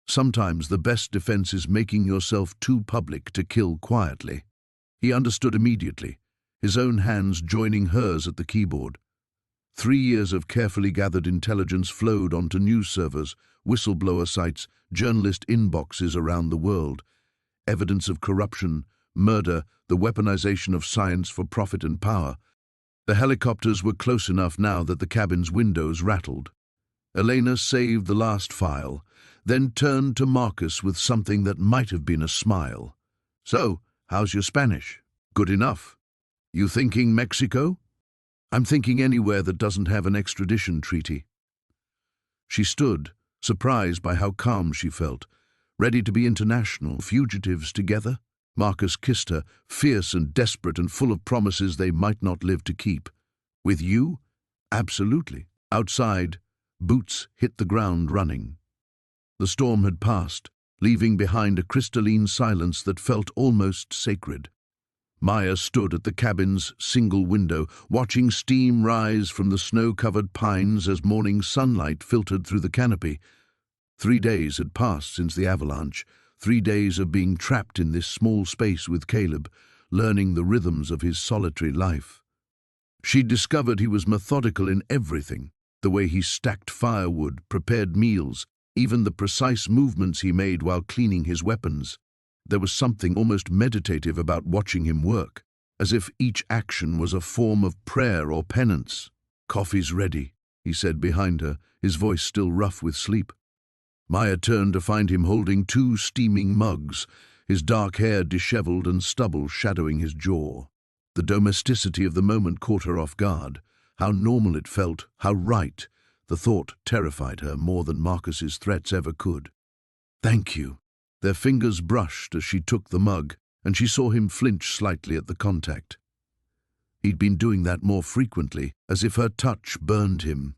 Speaker 1: Sometimes the best defense is making yourself too public to kill quietly. He understood immediately, his own hands joining hers at the keyboard. 3 years of carefully gathered intelligence flowed onto news servers, whistleblower sites, journalist inboxes around the world. Evidence of corruption, murder, the weaponization of science for profit and power. The helicopters were close enough now that the cabin's windows rattled. Elena saved the last file, then turned to Marcus with something that might have been a smile. So, how's your Spanish? Good enough. You thinking Mexico? I'm thinking anywhere that doesn't have an extradition treaty. She stood, surprised by how calm she felt, ready to be international, fugitives together. Marcus kissed her, fierce and desperate and full of promises they might not live to keep. With you? Absolutely. Outside, boots hit the ground running. The storm had passed, leaving behind a crystalline silence that felt almost sacred. Maya stood at the cabin's single window, watching steam rise from the snow-covered pines as morning sunlight filtered through the canopy. 3 days had passed since the avalanche, 3 days of being trapped in this small space with Caleb, learning the rhythms of his solitary life. She'd discovered he was methodical in everything, the way he stacked firewood, prepared meals, even the precise movements he made while cleaning his weapons. There was something almost meditative about watching him work, as if each action was a form of prayer or penance. Coffee's ready, he said behind her, his voice still rough with sleep. Maya turned to find him holding two steaming mugs, his dark hair disheveled and stubble shadowing his jaw. The domesticity of the moment caught her off guard. How normal it felt, how right. The thought terrified her more than Marcus's threats ever could. "Thank you." Their fingers brushed as she took the mug, and she saw him flinch slightly at the contact. He'd been doing that more frequently, as if her touch burned him.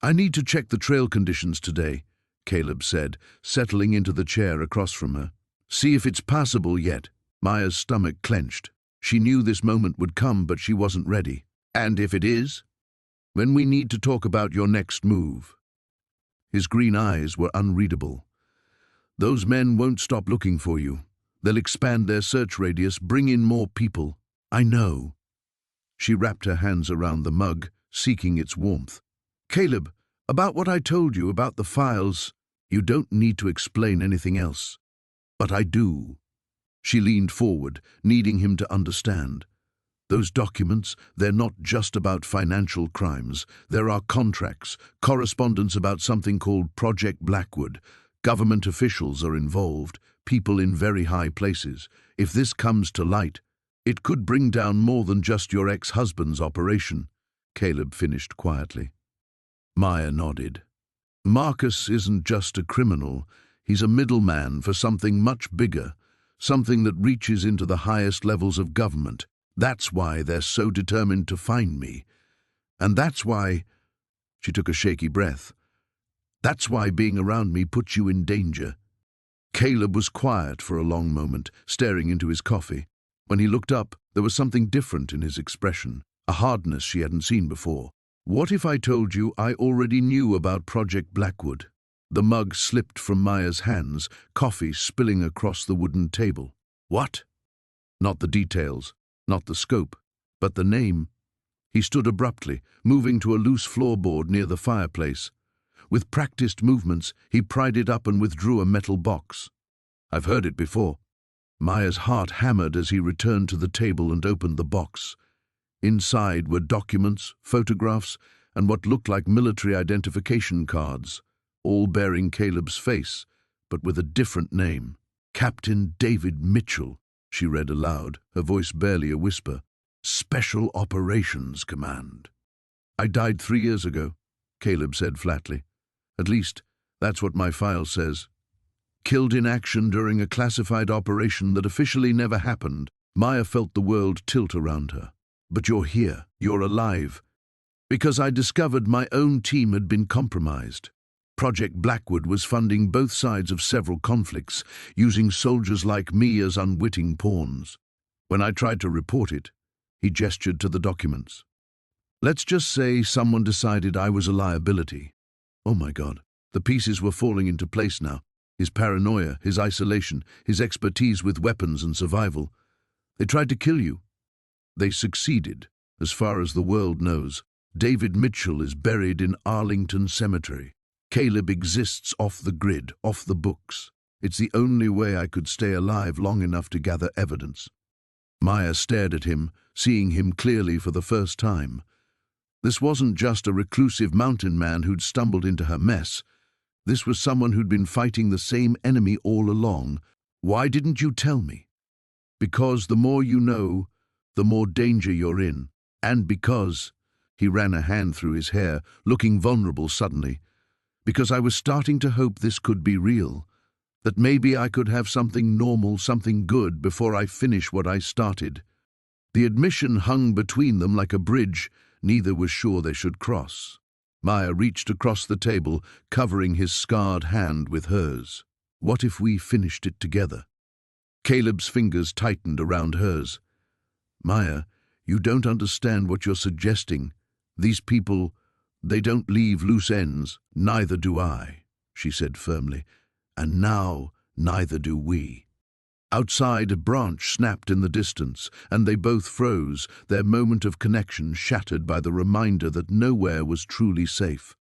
Speaker 1: "I need to check the trail conditions today," Caleb said, settling into the chair across from her. "See if it's passable yet." Maya's stomach clenched. She knew this moment would come, but she wasn't ready. "And if it is?" "When we need to talk about your next move." His green eyes were unreadable. "Those men won't stop looking for you. They'll expand their search radius, bring in more people." "I know." She wrapped her hands around the mug, seeking its warmth. "Caleb, about what I told you about the files, you don't need to explain anything else." "But I do." She leaned forward, needing him to understand. "Those documents, they're not just about financial crimes. There are contracts, correspondence about something called Project Blackwood. Government officials are involved, people in very high places. If this comes to light, it could bring down more than just your ex-husband's operation," Caleb finished quietly. Maya nodded. "Marcus isn't just a criminal. He's a middleman for something much bigger, something that reaches into the highest levels of government. That's why they're so determined to find me. And that's why—" She took a shaky breath. "That's why being around me puts you in danger." Caleb was quiet for a long moment, staring into his coffee. When he looked up, there was something different in his expression, a hardness she hadn't seen before. "What if I told you I already knew about Project Blackwood?" The mug slipped from Maya's hands, coffee spilling across the wooden table. "What?" Not the details, not the scope, but the name. He stood abruptly, moving to a loose floorboard near the fireplace. With practiced movements, he pried it up and withdrew a metal box. "I've heard it before." Maya's heart hammered as he returned to the table and opened the box. Inside were documents, photographs, and what looked like military identification cards, all bearing Caleb's face, but with a different name. "Captain David Mitchell," she read aloud, her voice barely a whisper. "Special Operations Command." "I died 3 years ago," Caleb said flatly. "At least, that's what my file says. Killed in action during a classified operation that officially never happened." Maya felt the world tilt around her. "But you're here, you're alive." "Because I discovered my own team had been compromised. Project Blackwood was funding both sides of several conflicts, using soldiers like me as unwitting pawns. When I tried to report it," he gestured to the documents. "Let's just say someone decided I was a liability." Oh my God, the pieces were falling into place now. His paranoia, his isolation, his expertise with weapons and survival. "They tried to kill you." "They succeeded, as far as the world knows. David Mitchell is buried in Arlington Cemetery. Caleb exists off the grid, off the books. It's the only way I could stay alive long enough to gather evidence." Maya stared at him, seeing him clearly for the first time. This wasn't just a reclusive mountain man who'd stumbled into her mess. This was someone who'd been fighting the same enemy all along. "Why didn't you tell me?" "Because the more you know, the more danger you're in. And because—" he ran a hand through his hair, looking vulnerable suddenly. "Because I was starting to hope this could be real. That maybe I could have something normal, something good, before I finish what I started." The admission hung between them like a bridge neither was sure they should cross. Maya reached across the table, covering his scarred hand with hers. "What if we finished it together?" Caleb's fingers tightened around hers. "Maya, you don't understand what you're suggesting. These people, they don't leave loose ends." "Neither do I," she said firmly. "And now, neither do we." Outside, a branch snapped in the distance, and they both froze, their moment of connection shattered by the reminder that nowhere was truly safe.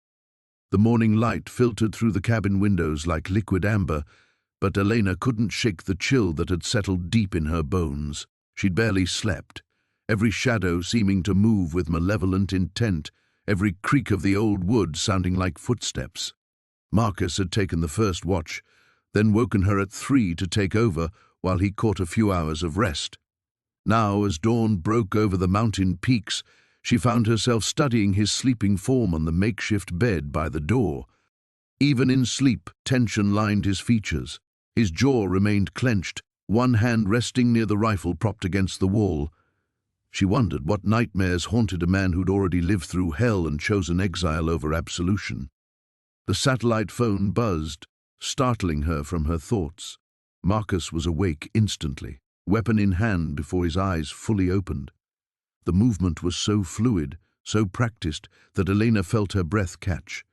Speaker 1: The morning light filtered through the cabin windows like liquid amber, but Elena couldn't shake the chill that had settled deep in her bones. She'd barely slept, every shadow seeming to move with malevolent intent, every creak of the old wood sounding like footsteps. Marcus had taken the first watch, then woken her at 3 to take over while he caught a few hours of rest. Now, as dawn broke over the mountain peaks, she found herself studying his sleeping form on the makeshift bed by the door. Even in sleep, tension lined his features. His jaw remained clenched, one hand resting near the rifle propped against the wall. She wondered what nightmares haunted a man who'd already lived through hell and chosen exile over absolution. The satellite phone buzzed, startling her from her thoughts. Marcus was awake instantly, weapon in hand before his eyes fully opened. The movement was so fluid, so practiced, that Elena felt her breath catch.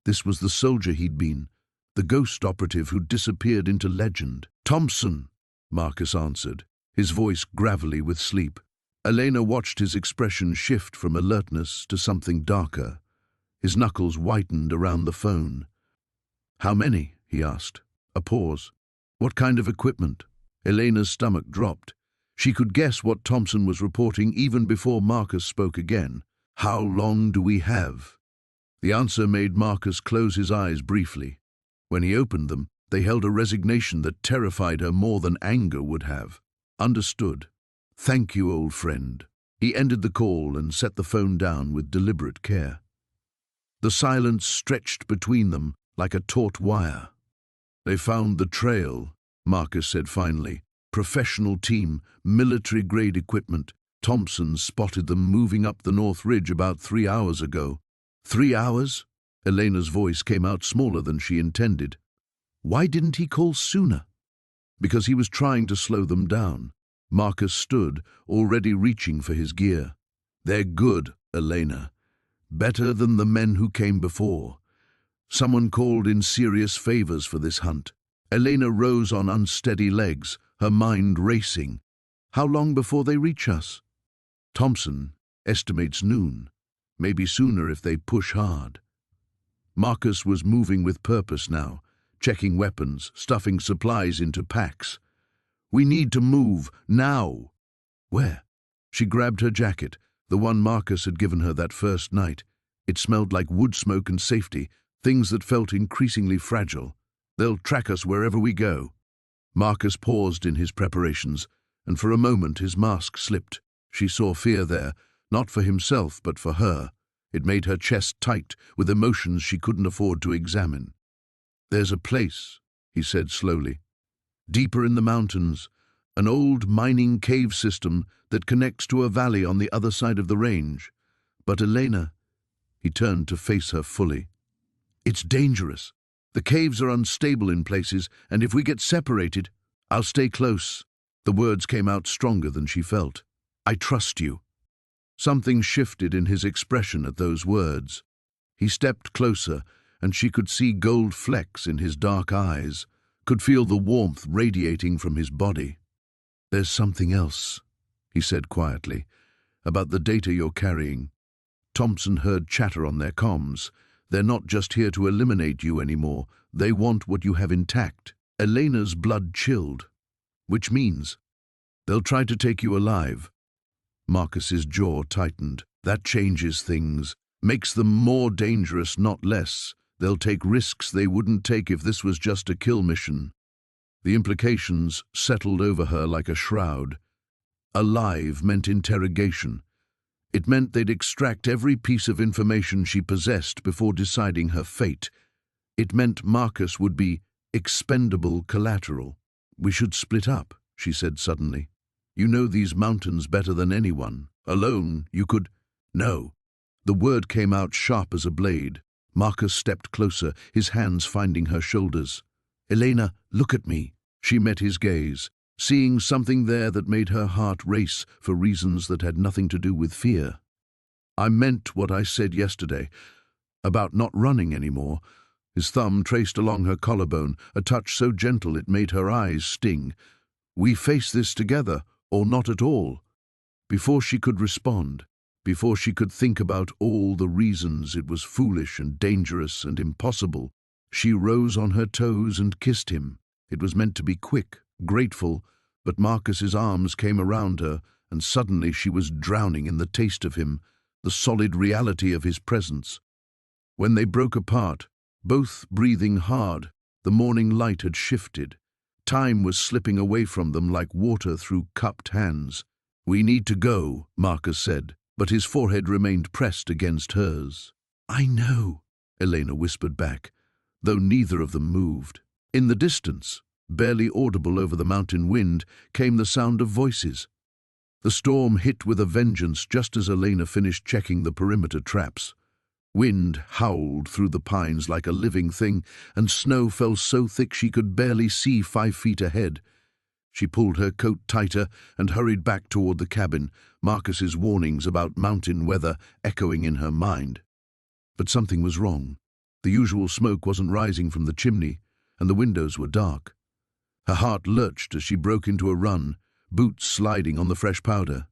Speaker 1: This was the soldier he'd been, the ghost operative who'd disappeared into legend. "Thompson," Marcus answered, his voice gravelly with sleep. Elena watched his expression shift from alertness to something darker. His knuckles whitened around the phone. "How many?" he asked. A pause. "What kind of equipment?" Elena's stomach dropped. She could guess what Thompson was reporting even before Marcus spoke again. "How long do we have?" The answer made Marcus close his eyes briefly. When he opened them, they held a resignation that terrified her more than anger would have. "Understood. Thank you, old friend." He ended the call and set the phone down with deliberate care. The silence stretched between them like a taut wire. "They found the trail," Marcus said finally. "Professional team, military-grade equipment. Thompson spotted them moving up the North Ridge about 3 hours ago." 3 hours? Elena's voice came out smaller than she intended. Why didn't he call sooner? Because he was trying to slow them down. Marcus stood, already reaching for his gear. "They're good, Elena. Better than the men who came before. Someone called in serious favors for this hunt." Elena rose on unsteady legs, her mind racing. "How long before they reach us?" "Thompson estimates noon. Maybe sooner if they push hard." Marcus was moving with purpose now, checking weapons, stuffing supplies into packs. "We need to move, now." "Where?" She grabbed her jacket, the one Marcus had given her that first night. It smelled like wood smoke and safety, things that felt increasingly fragile. "They'll track us wherever we go." Marcus paused in his preparations, and for a moment his mask slipped. She saw fear there, not for himself but for her. It made her chest tight with emotions she couldn't afford to examine. "There's a place," he said slowly, "deeper in the mountains, an old mining cave system that connects to a valley on the other side of the range. But Elena," he turned to face her fully, "it's dangerous. The caves are unstable in places, and if we get separated, I'll stay close." The words came out stronger than she felt. "I trust you." Something shifted in his expression at those words. He stepped closer, and she could see gold flecks in his dark eyes, could feel the warmth radiating from his body. "There's something else," he said quietly, "about the data you're carrying." Thompson heard chatter on their comms. "They're not just here to eliminate you anymore. They want what you have intact." Elena's blood chilled. "Which means they'll try to take you alive." Marcus's jaw tightened. "That changes things. Makes them more dangerous, not less. They'll take risks they wouldn't take if this was just a kill mission." The implications settled over her like a shroud. Alive meant interrogation. It meant they'd extract every piece of information she possessed before deciding her fate. It meant Marcus would be expendable collateral. "We should split up," she said suddenly. "You know these mountains better than anyone. Alone, you could—" "No." The word came out sharp as a blade. Marcus stepped closer, his hands finding her shoulders. "Elena, look at me." She met his gaze, seeing something there that made her heart race for reasons that had nothing to do with fear. "I meant what I said yesterday, about not running anymore." His thumb traced along her collarbone, a touch so gentle it made her eyes sting. "We face this together, or not at all." Before she could respond, before she could think about all the reasons it was foolish and dangerous and impossible, she rose on her toes and kissed him. It was meant to be quick, grateful, but Marcus's arms came around her, and suddenly she was drowning in the taste of him, the solid reality of his presence. When they broke apart, both breathing hard. The morning light had shifted. Time was slipping away from them like water through cupped hands. "We need to go," Marcus said, but his forehead remained pressed against hers. "I know," Elena whispered back, though neither of them moved. In the distance, barely audible over the mountain wind, came the sound of voices. The storm hit with a vengeance just as Elena finished checking the perimeter traps. Wind howled through the pines like a living thing, and snow fell so thick she could barely see 5 feet ahead. She pulled her coat tighter and hurried back toward the cabin, Marcus's warnings about mountain weather echoing in her mind. But something was wrong. The usual smoke wasn't rising from the chimney, and the windows were dark. Her heart lurched as she broke into a run, boots sliding on the fresh powder.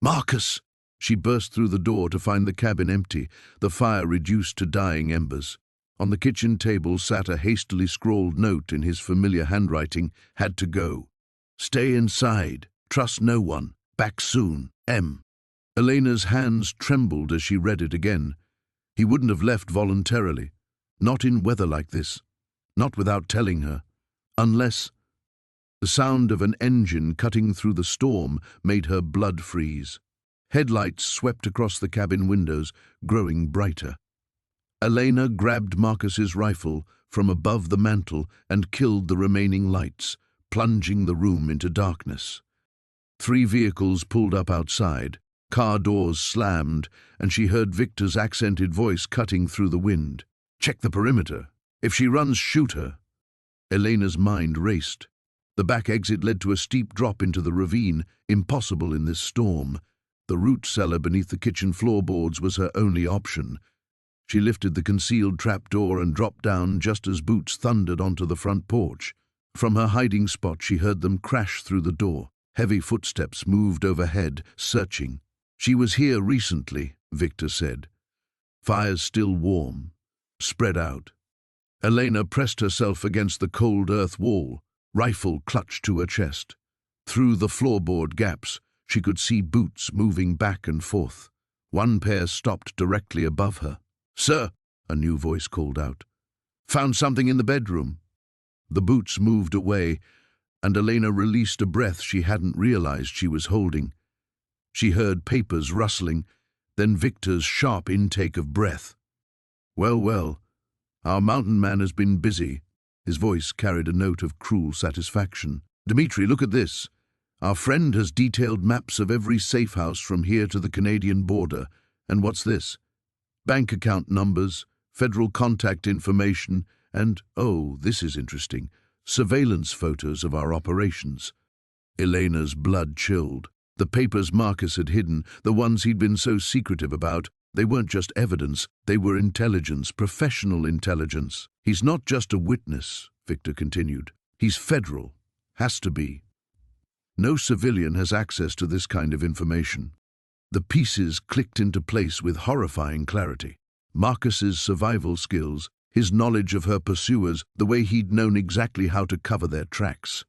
Speaker 1: "Marcus!" She burst through the door to find the cabin empty, the fire reduced to dying embers. On the kitchen table sat a hastily scrawled note in his familiar handwriting: "Had to go. Stay inside. Trust no one. Back soon. M." Elena's hands trembled as she read it again. He wouldn't have left voluntarily. Not in weather like this. Not without telling her. Unless... The sound of an engine cutting through the storm made her blood freeze. Headlights swept across the cabin windows, growing brighter. Elena grabbed Marcus's rifle from above the mantel and killed the remaining lights, plunging the room into darkness. 3 vehicles pulled up outside, car doors slammed, and she heard Victor's accented voice cutting through the wind. "Check the perimeter. If she runs, shoot her." Elena's mind raced. The back exit led to a steep drop into the ravine, impossible in this storm. The root cellar beneath the kitchen floorboards was her only option. She lifted the concealed trapdoor and dropped down just as boots thundered onto the front porch. From her hiding spot she heard them crash through the door. Heavy footsteps moved overhead, searching. "She was here recently," Victor said. "Fire's still warm. Spread out." Elena pressed herself against the cold earth wall, rifle clutched to her chest. Through the floorboard gaps, she could see boots moving back and forth. One pair stopped directly above her. "Sir," a new voice called out. "Found something in the bedroom." The boots moved away, and Elena released a breath she hadn't realized she was holding. She heard papers rustling, then Victor's sharp intake of breath. "Well, well, our mountain man has been busy." His voice carried a note of cruel satisfaction. "Dmitri, look at this. Our friend has detailed maps of every safe house from here to the Canadian border. And what's this? Bank account numbers, federal contact information, and, oh, this is interesting, surveillance photos of our operations." Elena's blood chilled. The papers Marcus had hidden, the ones he'd been so secretive about, they weren't just evidence, they were intelligence, professional intelligence. "He's not just a witness," Victor continued. "He's federal. Has to be. No civilian has access to this kind of information." The pieces clicked into place with horrifying clarity. Marcus's survival skills, his knowledge of her pursuers, the way he'd known exactly how to cover their tracks.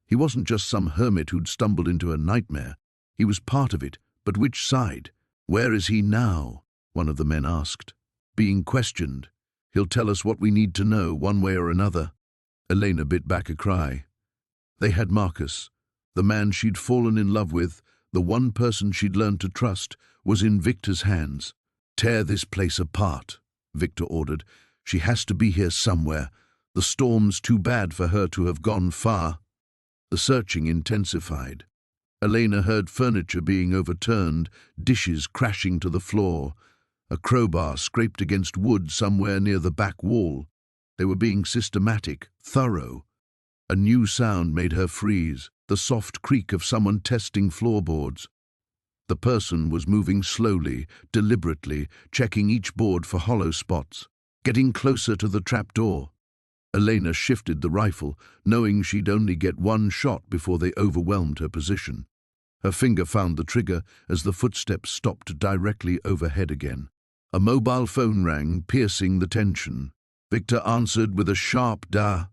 Speaker 1: He wasn't just some hermit who'd stumbled into a nightmare. He was part of it, but which side? "Where is he now?" one of the men asked. "Being questioned. He'll tell us what we need to know, one way or another." Elena bit back a cry. They had Marcus. The man she'd fallen in love with, the one person she'd learned to trust, was in Victor's hands. "Tear this place apart," Victor ordered. "She has to be here somewhere. The storm's too bad for her to have gone far." The searching intensified. Elena heard furniture being overturned, dishes crashing to the floor. A crowbar scraped against wood somewhere near the back wall. They were being systematic, thorough. A new sound made her freeze, the soft creak of someone testing floorboards. The person was moving slowly, deliberately, checking each board for hollow spots, getting closer to the trapdoor. Elena shifted the rifle, knowing she'd only get one shot before they overwhelmed her position. Her finger found the trigger as the footsteps stopped directly overhead again. A mobile phone rang, piercing the tension. Victor answered with a sharp "da."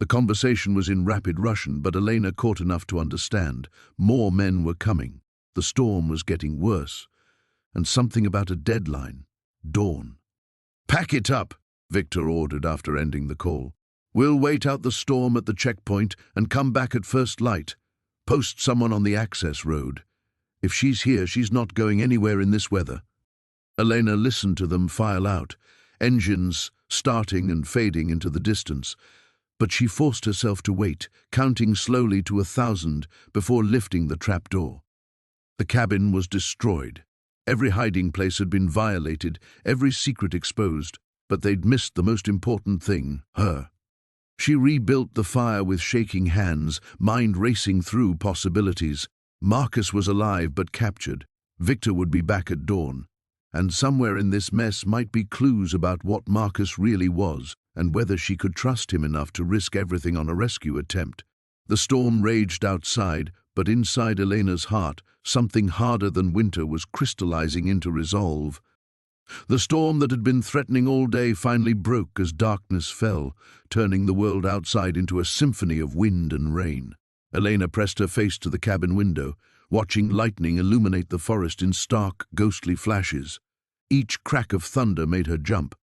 Speaker 1: The conversation was in rapid Russian, but Elena caught enough to understand. More men were coming. The storm was getting worse. And something about a deadline. Dawn. "Pack it up," Victor ordered after ending the call. "We'll wait out the storm at the checkpoint and come back at first light. Post someone on the access road. If she's here, she's not going anywhere in this weather." Elena listened to them file out, engines starting and fading into the distance. But she forced herself to wait, counting slowly to 1,000 before lifting the trapdoor. The cabin was destroyed. Every hiding place had been violated, every secret exposed, but they'd missed the most important thing, her. She rebuilt the fire with shaking hands, mind racing through possibilities. Marcus was alive but captured. Victor would be back at dawn. And somewhere in this mess might be clues about what Marcus really was and whether she could trust him enough to risk everything on a rescue attempt. The storm raged outside, but inside Elena's heart, something harder than winter was crystallizing into resolve. The storm that had been threatening all day finally broke as darkness fell, turning the world outside into a symphony of wind and rain. Elena pressed her face to the cabin window, watching lightning illuminate the forest in stark, ghostly flashes. Each crack of thunder made her jump,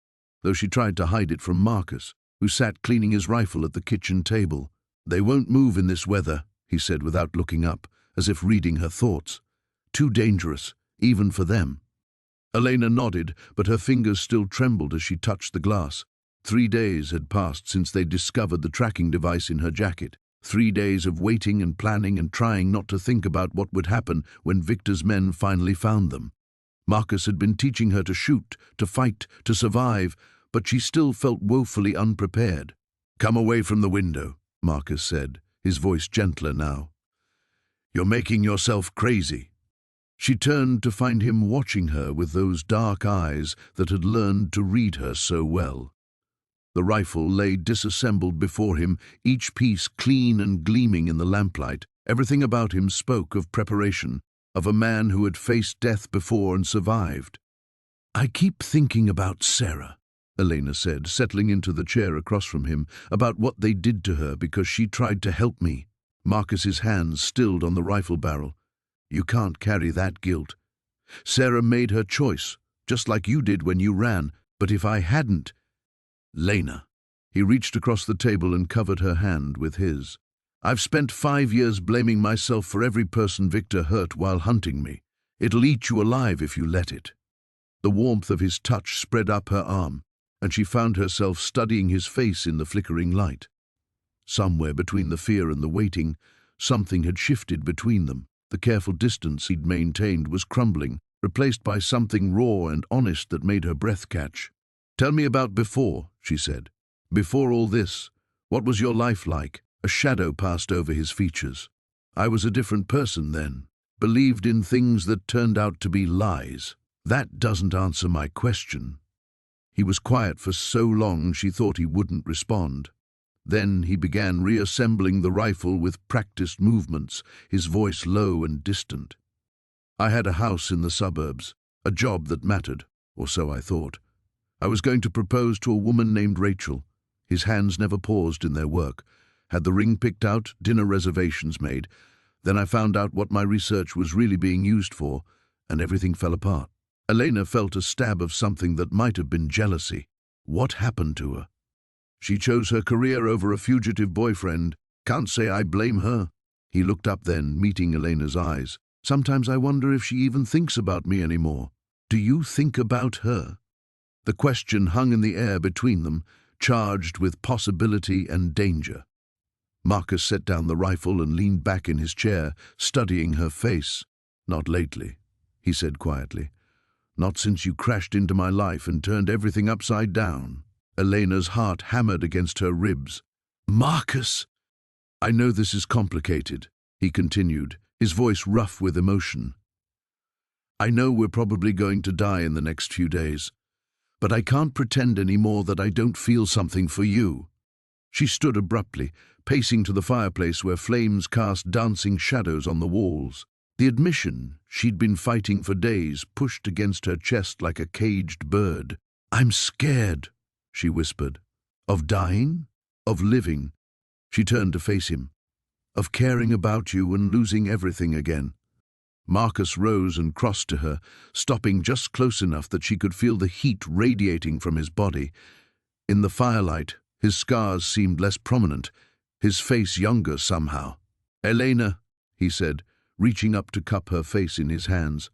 Speaker 1: though she tried to hide it from Marcus, who sat cleaning his rifle at the kitchen table. "They won't move in this weather," he said without looking up, as if reading her thoughts. "Too dangerous, even for them." Elena nodded, but her fingers still trembled as she touched the glass. 3 days had passed since they discovered the tracking device in her jacket. 3 days of waiting and planning and trying not to think about what would happen when Victor's men finally found them. Marcus had been teaching her to shoot, to fight, to survive, but she still felt woefully unprepared. "Come away from the window," Marcus said, his voice gentler now. "You're making yourself crazy." She turned to find him watching her with those dark eyes that had learned to read her so well. The rifle lay disassembled before him, each piece clean and gleaming in the lamplight. Everything about him spoke of preparation, of a man who had faced death before and survived. "I keep thinking about Sarah," Elena said, settling into the chair across from him, "about what they did to her because she tried to help me." Marcus's hands stilled on the rifle barrel. "You can't carry that guilt. Sarah made her choice, just like you did when you ran, but if I hadn't—" "Lena." He reached across the table and covered her hand with his. "I've spent 5 years blaming myself for every person Victor hurt while hunting me. It'll eat you alive if you let it." The warmth of his touch spread up her arm, and she found herself studying his face in the flickering light. Somewhere between the fear and the waiting, something had shifted between them. The careful distance he'd maintained was crumbling, replaced by something raw and honest that made her breath catch. "Tell me about before," she said. "Before all this, what was your life like?" A shadow passed over his features. "I was a different person then, believed in things that turned out to be lies." "That doesn't answer my question." He was quiet for so long she thought he wouldn't respond. Then he began reassembling the rifle with practiced movements, his voice low and distant. "I had a house in the suburbs, a job that mattered, or so I thought. I was going to propose to a woman named Rachel." His hands never paused in their work. "Had the ring picked out, dinner reservations made. Then I found out what my research was really being used for, and everything fell apart." Elena felt a stab of something that might have been jealousy. What happened to her? "She chose her career over a fugitive boyfriend. Can't say I blame her." He looked up then, meeting Elena's eyes. "Sometimes I wonder if she even thinks about me anymore." "Do you think about her?" The question hung in the air between them, charged with possibility and danger. Marcus set down the rifle and leaned back in his chair, studying her face. "Not lately," he said quietly. "Not since you crashed into my life and turned everything upside down." Elena's heart hammered against her ribs. "Marcus!" "I know this is complicated," he continued, his voice rough with emotion. "I know we're probably going to die in the next few days, but I can't pretend anymore that I don't feel something for you." She stood abruptly, pacing to the fireplace where flames cast dancing shadows on the walls. The admission she'd been fighting for days pushed against her chest like a caged bird. "I'm scared," she whispered. "Of dying? Of living?" She turned to face him. "Of caring about you and losing everything again." Marcus rose and crossed to her, stopping just close enough that she could feel the heat radiating from his body. In the firelight, his scars seemed less prominent, his face younger somehow. "Elena," he said, reaching up to cup her face in his hands.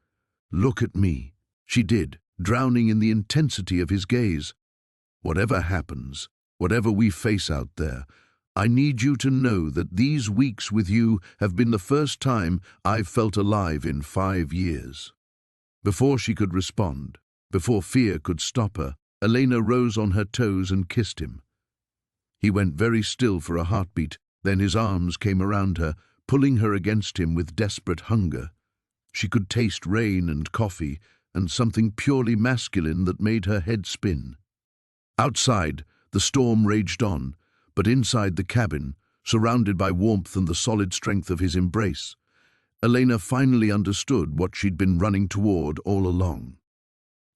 Speaker 1: "Look at me." She did, drowning in the intensity of his gaze. "Whatever happens, whatever we face out there, I need you to know that these weeks with you have been the first time I've felt alive in 5 years." Before she could respond, before fear could stop her, Elena rose on her toes and kissed him. He went very still for a heartbeat, then his arms came around her, pulling her against him with desperate hunger. She could taste rain and coffee, and something purely masculine that made her head spin. Outside, the storm raged on, but inside the cabin, surrounded by warmth and the solid strength of his embrace, Elena finally understood what she'd been running toward all along.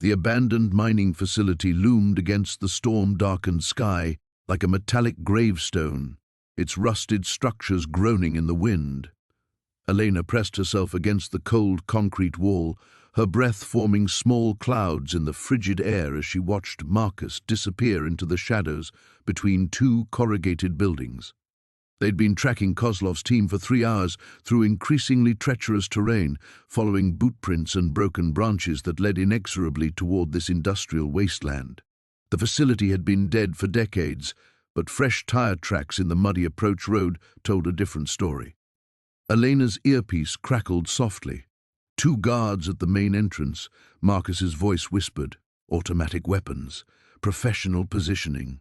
Speaker 1: The abandoned mining facility loomed against the storm-darkened sky like a metallic gravestone, its rusted structures groaning in the wind. Elena pressed herself against the cold concrete wall, her breath forming small clouds in the frigid air as she watched Marcus disappear into the shadows between 2 corrugated buildings. They'd been tracking Kozlov's team for 3 hours through increasingly treacherous terrain, following bootprints and broken branches that led inexorably toward this industrial wasteland. The facility had been dead for decades, but fresh tire tracks in the muddy approach road told a different story. Elena's earpiece crackled softly. 2 guards at the main entrance, Marcus's voice whispered, automatic weapons, professional positioning.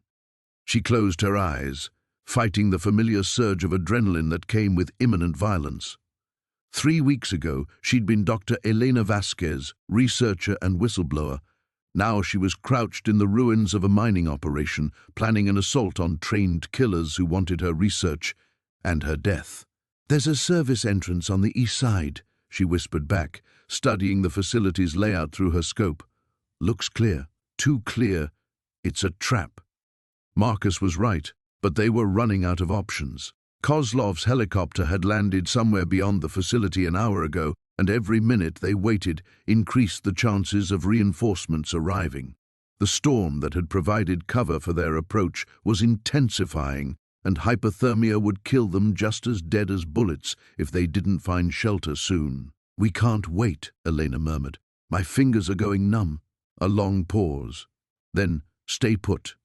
Speaker 1: She closed her eyes, fighting the familiar surge of adrenaline that came with imminent violence. 3 weeks ago, she'd been Dr. Elena Vasquez, researcher and whistleblower. Now she was crouched in the ruins of a mining operation, planning an assault on trained killers who wanted her research and her death. "There's a service entrance on the east side," she whispered back, studying the facility's layout through her scope. "Looks clear, too clear. It's a trap." Marcus was right, but they were running out of options. Kozlov's helicopter had landed somewhere beyond the facility an hour ago, and every minute they waited increased the chances of reinforcements arriving. The storm that had provided cover for their approach was intensifying, and hypothermia would kill them just as dead as bullets if they didn't find shelter soon. "We can't wait," Elena murmured. "My fingers are going numb." A long pause. Then, "Stay put.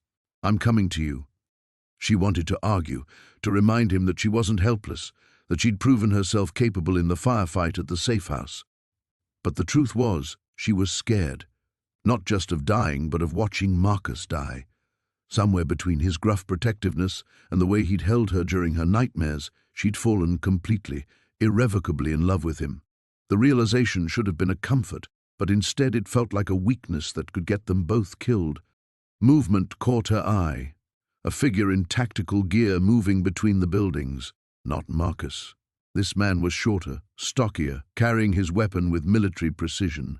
Speaker 1: I'm coming to you." She wanted to argue, to remind him that she wasn't helpless, that she'd proven herself capable in the firefight at the safe house. But the truth was, she was scared, not just of dying, but of watching Marcus die. Somewhere between his gruff protectiveness and the way he'd held her during her nightmares, she'd fallen completely, irrevocably in love with him. The realization should have been a comfort, but instead it felt like a weakness that could get them both killed. Movement caught her eye. A figure in tactical gear moving between the buildings. Not Marcus. This man was shorter, stockier, carrying his weapon with military precision.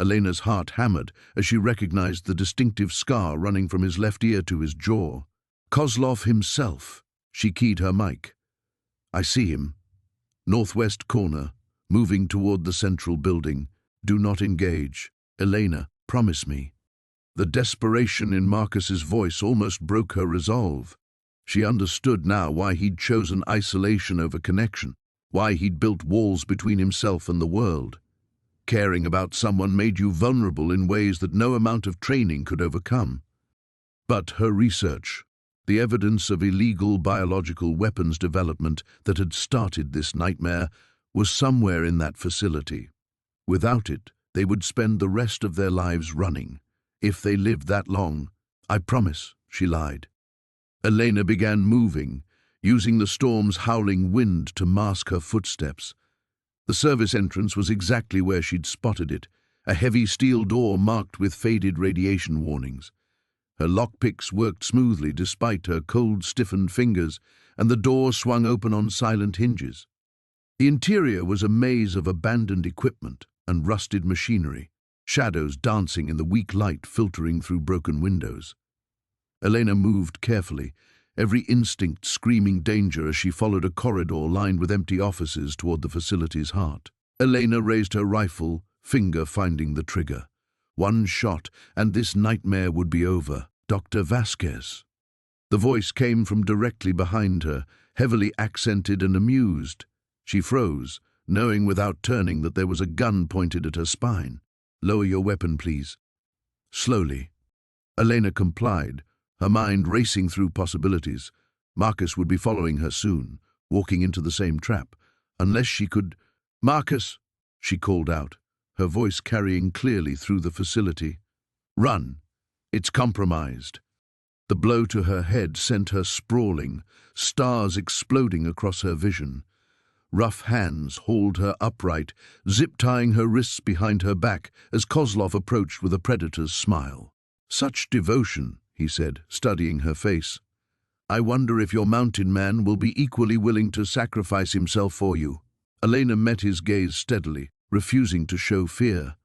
Speaker 1: Elena's heart hammered as she recognized the distinctive scar running from his left ear to his jaw. Kozlov himself. She keyed her mic. "I see him. Northwest corner, moving toward the central building. Do not engage. Elena, promise me." The desperation in Marcus's voice almost broke her resolve. She understood now why he'd chosen isolation over connection, why he'd built walls between himself and the world. Caring about someone made you vulnerable in ways that no amount of training could overcome. But her research, the evidence of illegal biological weapons development that had started this nightmare, was somewhere in that facility. Without it, they would spend the rest of their lives running. If they lived that long, "I promise," she lied. Elena began moving, using the storm's howling wind to mask her footsteps. The service entrance was exactly where she'd spotted it, a heavy steel door marked with faded radiation warnings. Her lockpicks worked smoothly despite her cold, stiffened fingers, and the door swung open on silent hinges. The interior was a maze of abandoned equipment and rusted machinery, shadows dancing in the weak light filtering through broken windows. Elena moved carefully, every instinct screaming danger as she followed a corridor lined with empty offices toward the facility's heart. Elena raised her rifle, finger finding the trigger. One shot, and this nightmare would be over. Dr. Vasquez. The voice came from directly behind her, heavily accented and amused. She froze, knowing without turning that there was a gun pointed at her spine. "Lower your weapon, please." Slowly. Elena complied, her mind racing through possibilities. Marcus would be following her soon, walking into the same trap. Unless she could... "Marcus!" she called out, her voice carrying clearly through the facility. "Run! It's compromised." The blow to her head sent her sprawling, stars exploding across her vision. Rough hands hauled her upright, zip-tying her wrists behind her back as Kozlov approached with a predator's smile. "Such devotion," he said, studying her face. "I wonder if your mountain man will be equally willing to sacrifice himself for you." Elena met his gaze steadily, refusing to show fear.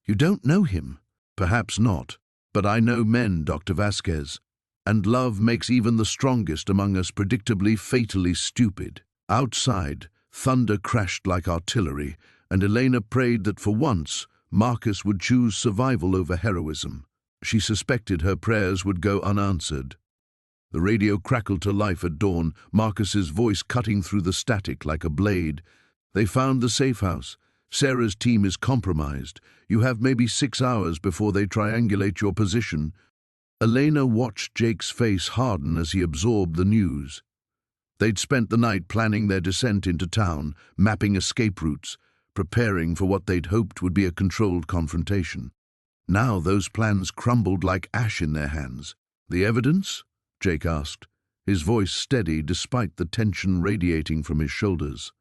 Speaker 1: "You don't know him." "Perhaps not, but I know men, Dr. Vasquez, and love makes even the strongest among us predictably fatally stupid." Outside, thunder crashed like artillery, and Elena prayed that for once Marcus would choose survival over heroism. She suspected her prayers would go unanswered. The radio crackled to life at dawn, Marcus's voice cutting through the static like a blade. "They found the safe house. Sarah's team is compromised. You have maybe 6 hours before they triangulate your position." Elena watched Jake's face harden as he absorbed the news. They'd spent the night planning their descent into town, mapping escape routes, preparing for what they'd hoped would be a controlled confrontation. Now those plans crumbled like ash in their hands. "The evidence?" Jake asked, his voice steady despite the tension radiating from his shoulders.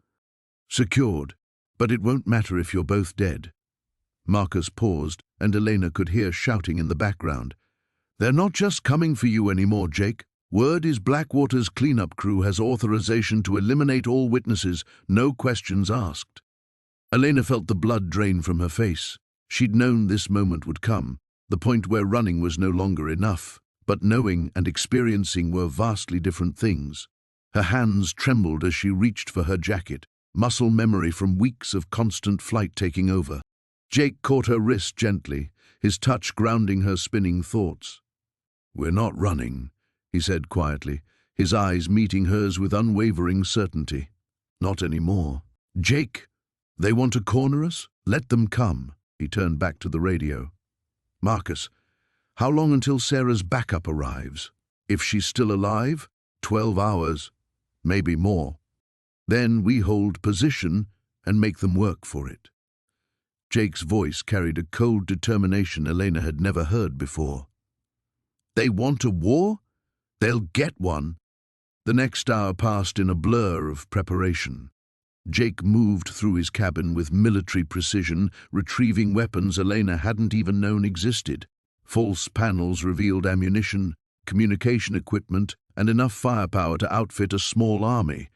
Speaker 1: "Secured, but it won't matter if you're both dead." Marcus paused, and Elena could hear shouting in the background. "They're not just coming for you anymore, Jake. Word is Blackwater's cleanup crew has authorization to eliminate all witnesses, no questions asked." Elena felt the blood drain from her face. She'd known this moment would come, the point where running was no longer enough. But knowing and experiencing were vastly different things. Her hands trembled as she reached for her jacket, muscle memory from weeks of constant flight taking over. Jake caught her wrist gently, his touch grounding her spinning thoughts. "We're not running," he said quietly, his eyes meeting hers with unwavering certainty. "Not anymore." "Jake, they want to corner us? Let them come." He turned back to the radio. "Marcus, how long until Sarah's backup arrives? If she's still alive, 12 hours, maybe more. Then we hold position and make them work for it." Jake's voice carried a cold determination Elena had never heard before. "They want a war? They'll get one." The next hour passed in a blur of preparation. Jake moved through his cabin with military precision, retrieving weapons Elena hadn't even known existed. False panels revealed ammunition, communication equipment, and enough firepower to outfit a small army.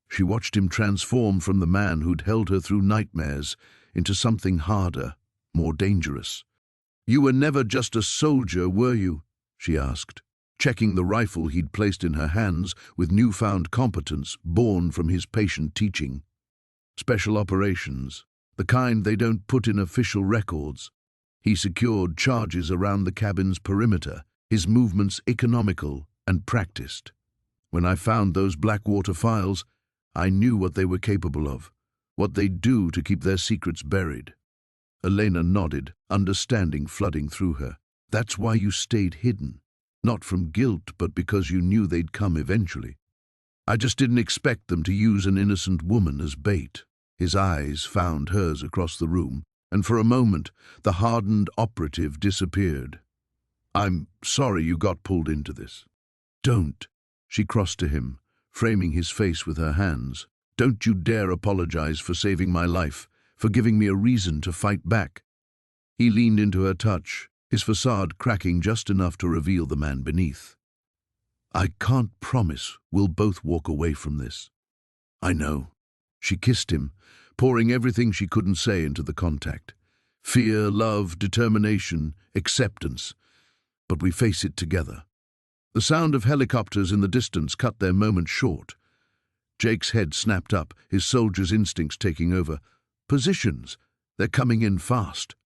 Speaker 1: She watched him transform from the man who'd held her through nightmares into something harder, more dangerous. "You were never just a soldier, were you?" she asked, checking the rifle he'd placed in her hands with newfound competence born from his patient teaching. "Special operations, the kind they don't put in official records." He secured charges around the cabin's perimeter, his movements economical and practiced. "When I found those Blackwater files, I knew what they were capable of, what they'd do to keep their secrets buried." Elena nodded, understanding flooding through her. "That's why you stayed hidden. Not from guilt, but because you knew they'd come eventually." "I just didn't expect them to use an innocent woman as bait." His eyes found hers across the room, and for a moment the hardened operative disappeared. "I'm sorry you got pulled into this." "Don't." She crossed to him, framing his face with her hands. "Don't you dare apologize for saving my life, for giving me a reason to fight back." He leaned into her touch, his facade cracking just enough to reveal the man beneath. "I can't promise we'll both walk away from this." "I know." She kissed him, pouring everything she couldn't say into the contact. "Fear, love, determination, acceptance. But we face it together." The sound of helicopters in the distance cut their moment short. Jake's head snapped up, his soldier's instincts taking over. "Positions! They're coming in fast."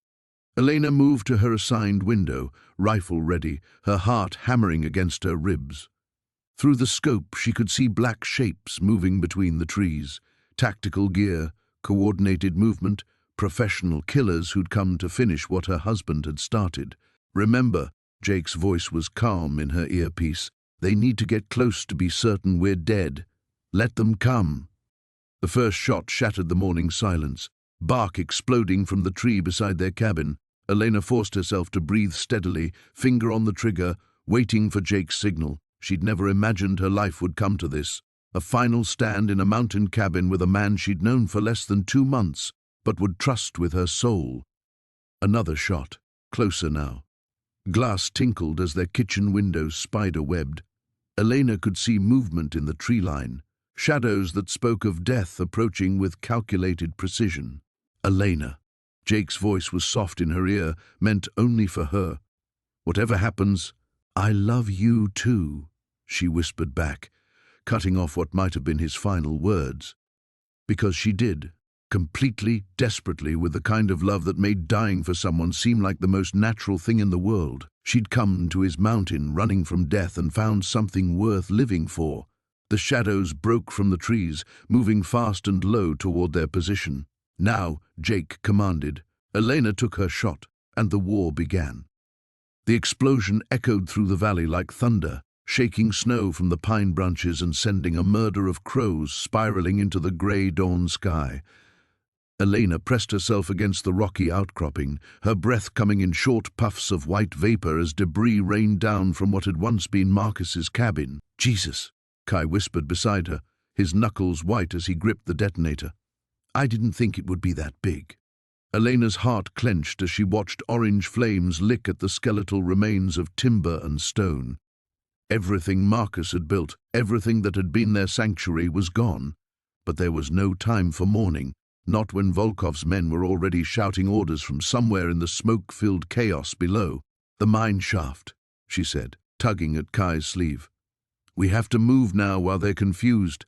Speaker 1: Elena moved to her assigned window, rifle ready, her heart hammering against her ribs. Through the scope, she could see black shapes moving between the trees. Tactical gear, coordinated movement, professional killers who'd come to finish what her husband had started. "Remember," Jake's voice was calm in her earpiece, "they need to get close to be certain we're dead. Let them come." The first shot shattered the morning silence, bark exploding from the tree beside their cabin. Elena forced herself to breathe steadily, finger on the trigger, waiting for Jake's signal. She'd never imagined her life would come to this. A final stand in a mountain cabin with a man she'd known for less than 2 months, but would trust with her soul. Another shot, closer now. Glass tinkled as their kitchen windows spider-webbed. Elena could see movement in the tree line, shadows that spoke of death approaching with calculated precision. Elena. Jake's voice was soft in her ear, meant only for her. "Whatever happens, I love you too," she whispered back, cutting off what might have been his final words. Because she did, completely, desperately, with the kind of love that made dying for someone seem like the most natural thing in the world. She'd come to his mountain, running from death, and found something worth living for. The shadows broke from the trees, moving fast and low toward their position. Now, Jake commanded. Elena took her shot, and the war began. The explosion echoed through the valley like thunder, shaking snow from the pine branches and sending a murder of crows spiraling into the grey dawn sky. Elena pressed herself against the rocky outcropping, her breath coming in short puffs of white vapor as debris rained down from what had once been Marcus's cabin. "Jesus," Kai whispered beside her, his knuckles white as he gripped the detonator. "I didn't think it would be that big." Elena's heart clenched as she watched orange flames lick at the skeletal remains of timber and stone. Everything Marcus had built, everything that had been their sanctuary, was gone. But there was no time for mourning, not when Volkov's men were already shouting orders from somewhere in the smoke-filled chaos below. "The mine shaft," she said, tugging at Kai's sleeve. "We have to move now while they're confused."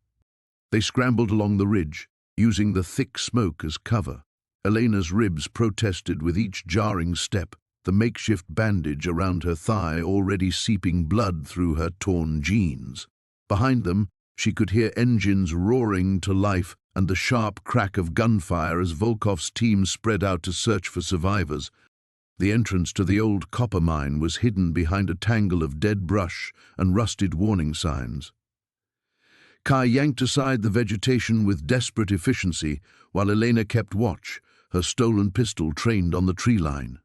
Speaker 1: They scrambled along the ridge, using the thick smoke as cover. Elena's ribs protested with each jarring step, the makeshift bandage around her thigh already seeping blood through her torn jeans. Behind them, she could hear engines roaring to life and the sharp crack of gunfire as Volkov's team spread out to search for survivors. The entrance to the old copper mine was hidden behind a tangle of dead brush and rusted warning signs. Kai yanked aside the vegetation with desperate efficiency while Elena kept watch, her stolen pistol trained on the tree line.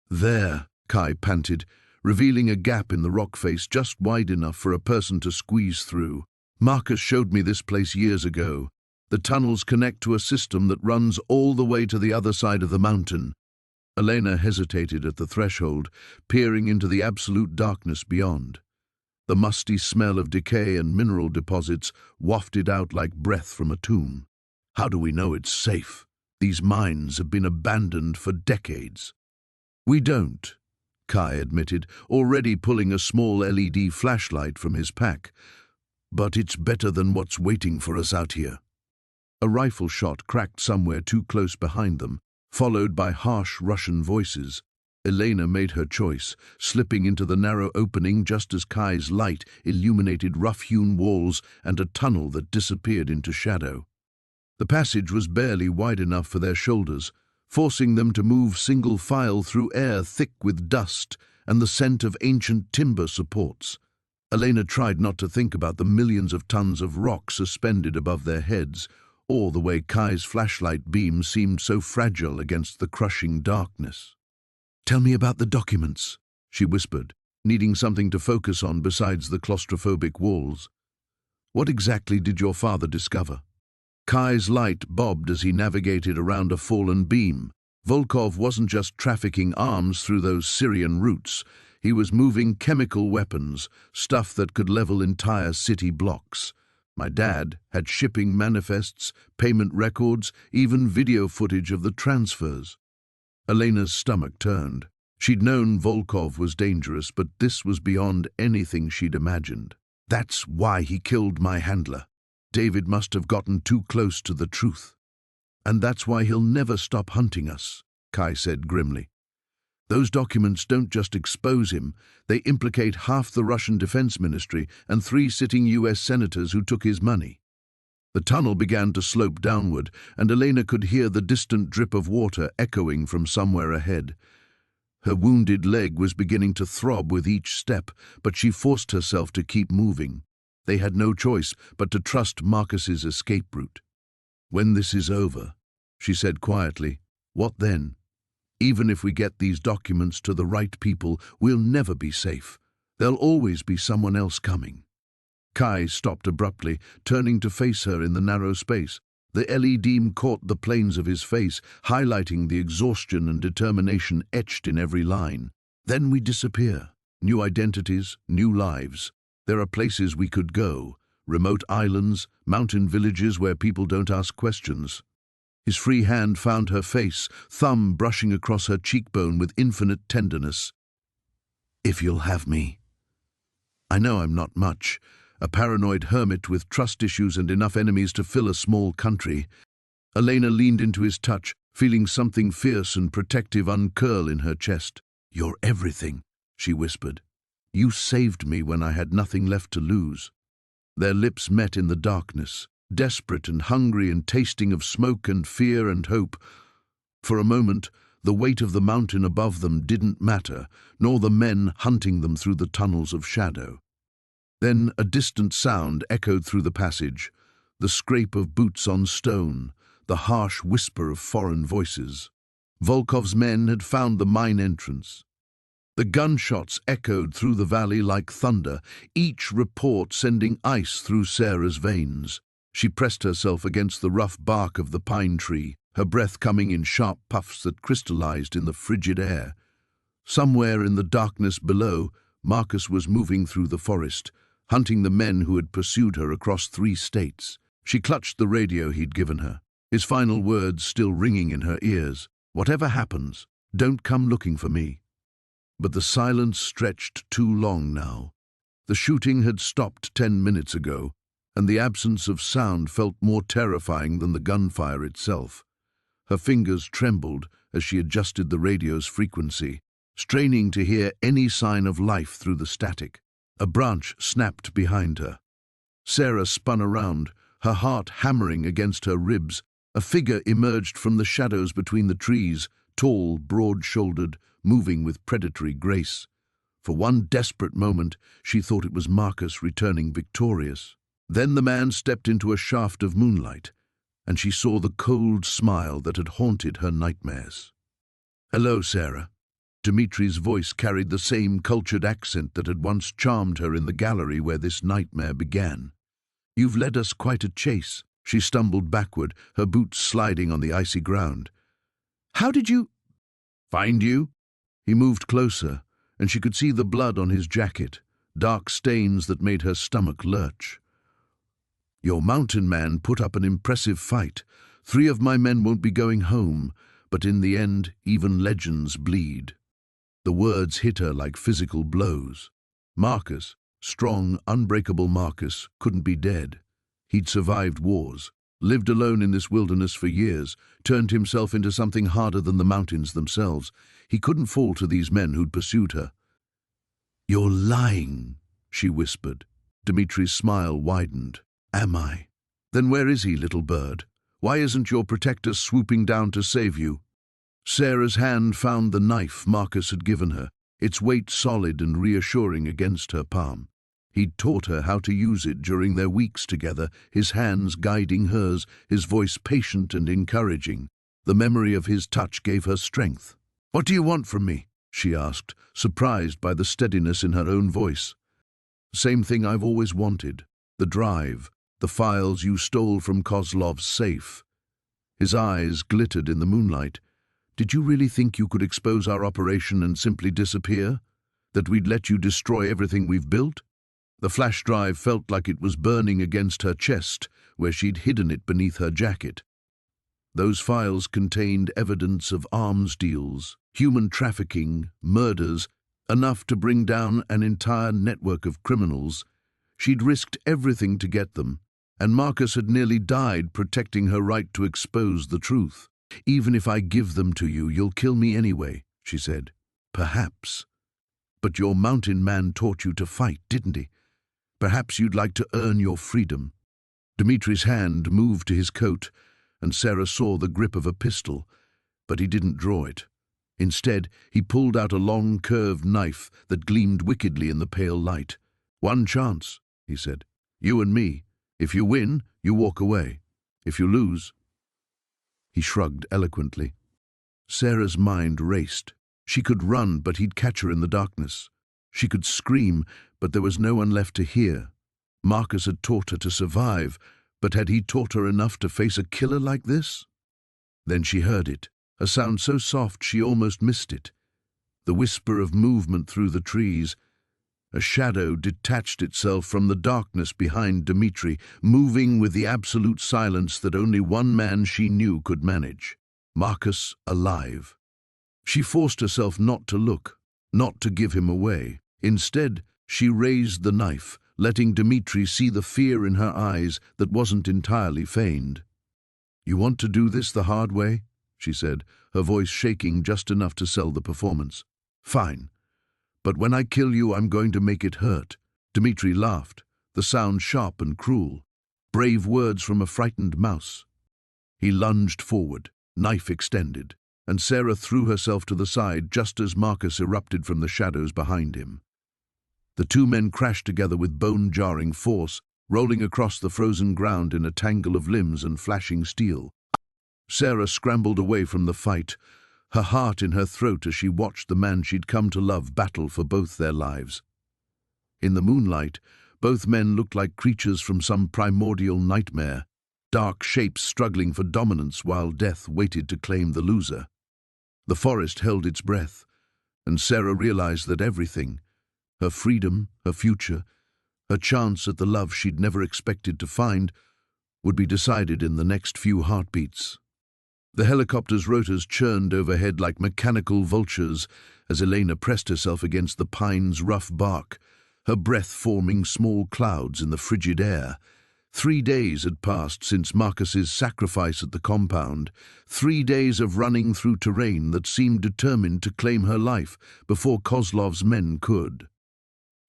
Speaker 1: "There," Kai panted, revealing a gap in the rock face just wide enough for a person to squeeze through. "Marcus showed me this place years ago. The tunnels connect to a system that runs all the way to the other side of the mountain." Elena hesitated at the threshold, peering into the absolute darkness beyond. The musty smell of decay and mineral deposits wafted out like breath from a tomb. "How do we know it's safe? These mines have been abandoned for decades." "We don't," Kai admitted, already pulling a small LED flashlight from his pack. "But it's better than what's waiting for us out here." A rifle shot cracked somewhere too close behind them, followed by harsh Russian voices. Elena made her choice, slipping into the narrow opening just as Kai's light illuminated rough-hewn walls and a tunnel that disappeared into shadow. The passage was barely wide enough for their shoulders, forcing them to move single file through air thick with dust and the scent of ancient timber supports. Elena tried not to think about the millions of tons of rock suspended above their heads, or the way Kai's flashlight beam seemed so fragile against the crushing darkness. "Tell me about the documents," she whispered, needing something to focus on besides the claustrophobic walls. "What exactly did your father discover?" Kai's light bobbed as he navigated around a fallen beam. Volkov wasn't just trafficking arms through those Syrian routes. He was moving chemical weapons, stuff that could level entire city blocks. My dad had shipping manifests, payment records, even video footage of the transfers. Elena's stomach turned. She'd known Volkov was dangerous, but this was beyond anything she'd imagined. "That's why he killed my handler. David must have gotten too close to the truth. And that's why he'll never stop hunting us," Kai said grimly. Those documents don't just expose him, they implicate half the Russian Defense Ministry and 3 sitting US senators who took his money. The tunnel began to slope downward, and Elena could hear the distant drip of water echoing from somewhere ahead. Her wounded leg was beginning to throb with each step, but she forced herself to keep moving. They had no choice but to trust Marcus's escape route. "When this is over," she said quietly, "what then? Even if we get these documents to the right people, we'll never be safe. There'll always be someone else coming." Kai stopped abruptly, turning to face her in the narrow space. The LED caught the planes of his face, highlighting the exhaustion and determination etched in every line. "Then we disappear. New identities, new lives. There are places we could go, remote islands, mountain villages where people don't ask questions." His free hand found her face, thumb brushing across her cheekbone with infinite tenderness. "If you'll have me. I know I'm not much, a paranoid hermit with trust issues and enough enemies to fill a small country." Elena leaned into his touch, feeling something fierce and protective uncurl in her chest. "You're everything," she whispered. "You saved me when I had nothing left to lose." Their lips met in the darkness, desperate and hungry and tasting of smoke and fear and hope. For a moment, the weight of the mountain above them didn't matter, nor the men hunting them through the tunnels of shadow. Then a distant sound echoed through the passage, the scrape of boots on stone, the harsh whisper of foreign voices. Volkov's men had found the mine entrance. The gunshots echoed through the valley like thunder, each report sending ice through Sarah's veins. She pressed herself against the rough bark of the pine tree, her breath coming in sharp puffs that crystallized in the frigid air. Somewhere in the darkness below, Marcus was moving through the forest, hunting the men who had pursued her across 3 states. She clutched the radio he'd given her, his final words still ringing in her ears. "Whatever happens, don't come looking for me." But the silence stretched too long now. The shooting had stopped 10 minutes ago, and the absence of sound felt more terrifying than the gunfire itself. Her fingers trembled as she adjusted the radio's frequency, straining to hear any sign of life through the static. A branch snapped behind her. Sarah spun around, her heart hammering against her ribs. A figure emerged from the shadows between the trees, tall, broad-shouldered, moving with predatory grace. For one desperate moment, she thought it was Marcus returning victorious. Then the man stepped into a shaft of moonlight, and she saw the cold smile that had haunted her nightmares. "Hello, Sarah." Dimitri's voice carried the same cultured accent that had once charmed her in the gallery where this nightmare began. "You've led us quite a chase." She stumbled backward, her boots sliding on the icy ground. "How did you—" "Find you?" He moved closer, and she could see the blood on his jacket, dark stains that made her stomach lurch. "Your mountain man put up an impressive fight. 3 of my men won't be going home, but in the end, even legends bleed." The words hit her like physical blows. Marcus, strong, unbreakable Marcus, couldn't be dead. He'd survived wars, lived alone in this wilderness for years, turned himself into something harder than the mountains themselves. He couldn't fall to these men who'd pursued her. "You're lying," she whispered. Dimitri's smile widened. "Am I? Then where is he, little bird? Why isn't your protector swooping down to save you?" Sarah's hand found the knife Marcus had given her, its weight solid and reassuring against her palm. He'd taught her how to use it during their weeks together, his hands guiding hers, his voice patient and encouraging. The memory of his touch gave her strength. "What do you want from me?" she asked, surprised by the steadiness in her own voice. "Same thing I've always wanted. The drive, the files you stole from Kozlov's safe." His eyes glittered in the moonlight. "Did you really think you could expose our operation and simply disappear? That we'd let you destroy everything we've built?" The flash drive felt like it was burning against her chest, where she'd hidden it beneath her jacket. Those files contained evidence of arms deals, human trafficking, murders, enough to bring down an entire network of criminals. She'd risked everything to get them, and Marcus had nearly died protecting her right to expose the truth. "Even if I give them to you, you'll kill me anyway," she said. Perhaps. But your mountain man taught you to fight, didn't he? Perhaps you'd like to earn your freedom. Dimitri's hand moved to his coat, and Sarah saw the grip of a pistol, but he didn't draw it. Instead, he pulled out a long, curved knife that gleamed wickedly in the pale light. "One chance," he said. "You and me. If you win, you walk away. If you lose—" He shrugged eloquently. Sarah's mind raced. She could run, but he'd catch her in the darkness. She could scream, but there was no one left to hear. Marcus had taught her to survive, but had he taught her enough to face a killer like this? Then she heard it, a sound so soft she almost missed it. The whisper of movement through the trees. A shadow detached itself from the darkness behind Dimitri, moving with the absolute silence that only one man she knew could manage. Marcus alive. She forced herself not to look, not to give him away. Instead, she raised the knife, letting Dimitri see the fear in her eyes that wasn't entirely feigned. "You want to do this the hard way?" she said, her voice shaking just enough to sell the performance. "Fine. But when I kill you, I'm going to make it hurt." Dimitri laughed, the sound sharp and cruel. Brave words from a frightened mouse. He lunged forward, knife extended, and Sarah threw herself to the side just as Marcus erupted from the shadows behind him. The two men crashed together with bone-jarring force, rolling across the frozen ground in a tangle of limbs and flashing steel. Sarah scrambled away from the fight, her heart in her throat as she watched the man she'd come to love battle for both their lives. In the moonlight, both men looked like creatures from some primordial nightmare, dark shapes struggling for dominance while death waited to claim the loser. The forest held its breath, and Sarah realized that everything, her freedom, her future, her chance at the love she'd never expected to find, would be decided in the next few heartbeats. The helicopter's rotors churned overhead like mechanical vultures as Elena pressed herself against the pine's rough bark, her breath forming small clouds in the frigid air. 3 days had passed since Marcus's sacrifice at the compound, 3 days of running through terrain that seemed determined to claim her life before Kozlov's men could.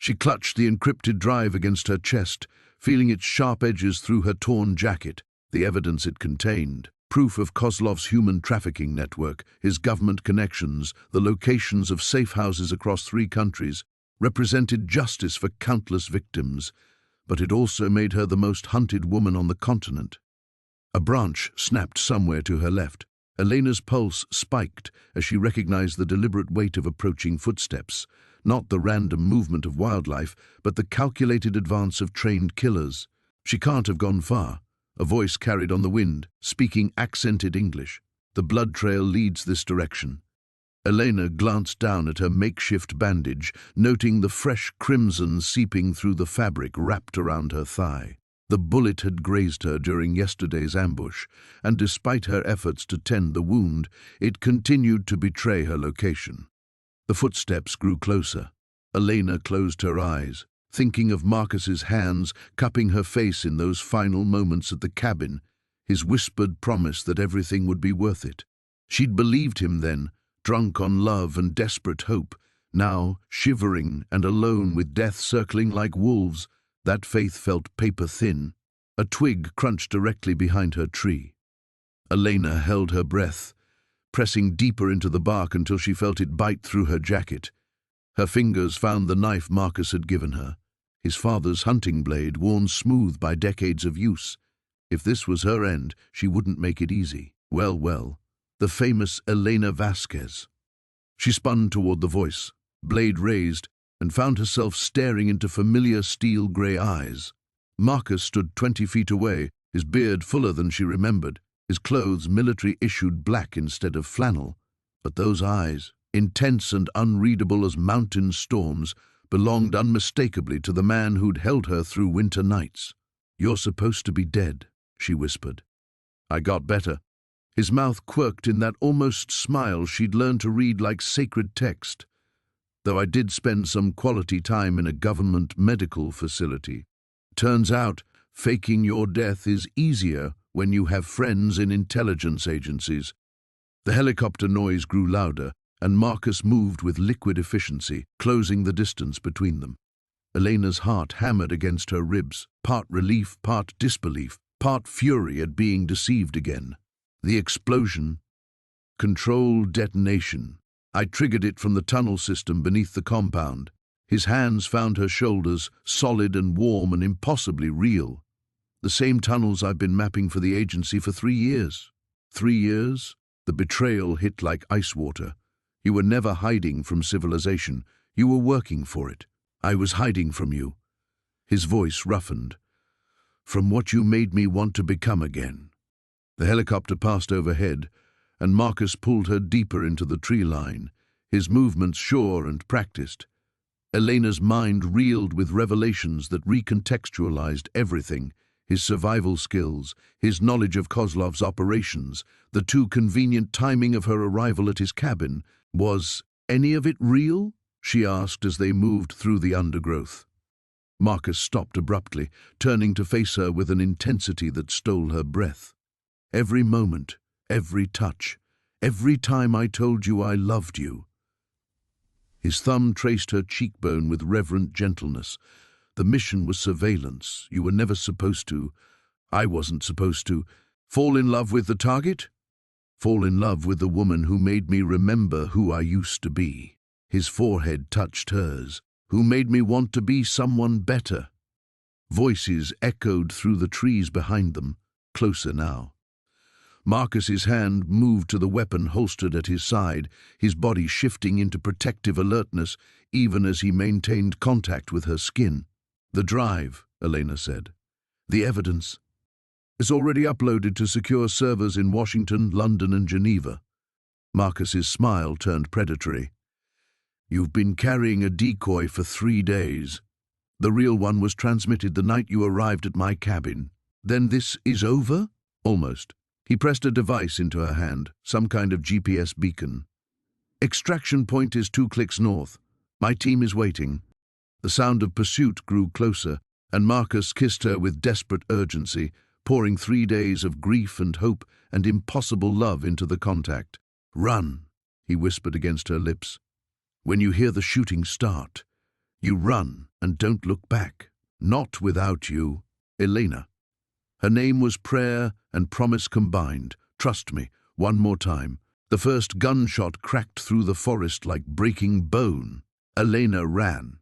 Speaker 1: She clutched the encrypted drive against her chest, feeling its sharp edges through her torn jacket, the evidence it contained. Proof of Kozlov's human trafficking network, his government connections, the locations of safe houses across 3 countries, represented justice for countless victims, but it also made her the most hunted woman on the continent. A branch snapped somewhere to her left. Elena's pulse spiked as she recognized the deliberate weight of approaching footsteps, not the random movement of wildlife, but the calculated advance of trained killers. She can't have gone far. A voice carried on the wind, speaking accented English. "The blood trail leads this direction." Elena glanced down at her makeshift bandage, noting the fresh crimson seeping through the fabric wrapped around her thigh. The bullet had grazed her during yesterday's ambush, and despite her efforts to tend the wound, it continued to betray her location. The footsteps grew closer. Elena closed her eyes, thinking of Marcus's hands cupping her face in those final moments at the cabin, his whispered promise that everything would be worth it. She'd believed him then, drunk on love and desperate hope. Now, shivering and alone with death circling like wolves, that faith felt paper-thin. A twig crunched directly behind her tree. Elena held her breath, pressing deeper into the bark until she felt it bite through her jacket. Her fingers found the knife Marcus had given her, his father's hunting blade worn smooth by decades of use. If this was her end, she wouldn't make it easy. Well, the famous Elena Vasquez. She spun toward the voice, blade raised, and found herself staring into familiar steel-grey eyes. Marcus stood 20 feet away, his beard fuller than she remembered, his clothes military-issued black instead of flannel. But those eyes, intense and unreadable as mountain storms, belonged unmistakably to the man who'd held her through winter nights. "You're supposed to be dead," she whispered. "I got better." His mouth quirked in that almost smile she'd learned to read like sacred text. "Though I did spend some quality time in a government medical facility. Turns out, faking your death is easier when you have friends in intelligence agencies." The helicopter noise grew louder, and Marcus moved with liquid efficiency, closing the distance between them. Elena's heart hammered against her ribs, part relief, part disbelief, part fury at being deceived again. The explosion. Controlled detonation. I triggered it from the tunnel system beneath the compound. His hands found her shoulders, solid and warm and impossibly real. The same tunnels I've been mapping for the agency for 3 years. 3 years? The betrayal hit like ice water. You were never hiding from civilization. You were working for it. I was hiding from you. His voice roughened. From what you made me want to become again. The helicopter passed overhead, and Marcus pulled her deeper into the tree line, his movements sure and practiced. Elena's mind reeled with revelations that recontextualized everything: his survival skills, his knowledge of Kozlov's operations, the too convenient timing of her arrival at his cabin. Was any of it real? She asked as they moved through the undergrowth. Marcus stopped abruptly, turning to face her with an intensity that stole her breath. Every moment, every touch, every time I told you I loved you. His thumb traced her cheekbone with reverent gentleness. The mission was surveillance. You were never supposed to. I wasn't supposed to. Fall in love with the target? Fall in love with the woman who made me remember who I used to be. His forehead touched hers. Who made me want to be someone better. Voices echoed through the trees behind them, closer now. Marcus's hand moved to the weapon holstered at his side, his body shifting into protective alertness even as he maintained contact with her skin. The drive, Elena said. The evidence. It's already uploaded to secure servers in Washington, London, and Geneva. Marcus's smile turned predatory. You've been carrying a decoy for 3 days. The real one was transmitted the night you arrived at my cabin. Then this is over? Almost. He pressed a device into her hand, some kind of GPS beacon. Extraction point is 2 clicks north. My team is waiting. The sound of pursuit grew closer, and Marcus kissed her with desperate urgency, pouring 3 days of grief and hope and impossible love into the contact. Run, he whispered against her lips. When you hear the shooting start, you run and don't look back. Not without you, Elena. Her name was prayer and promise combined. Trust me, one more time. The first gunshot cracked through the forest like breaking bone. Elena ran.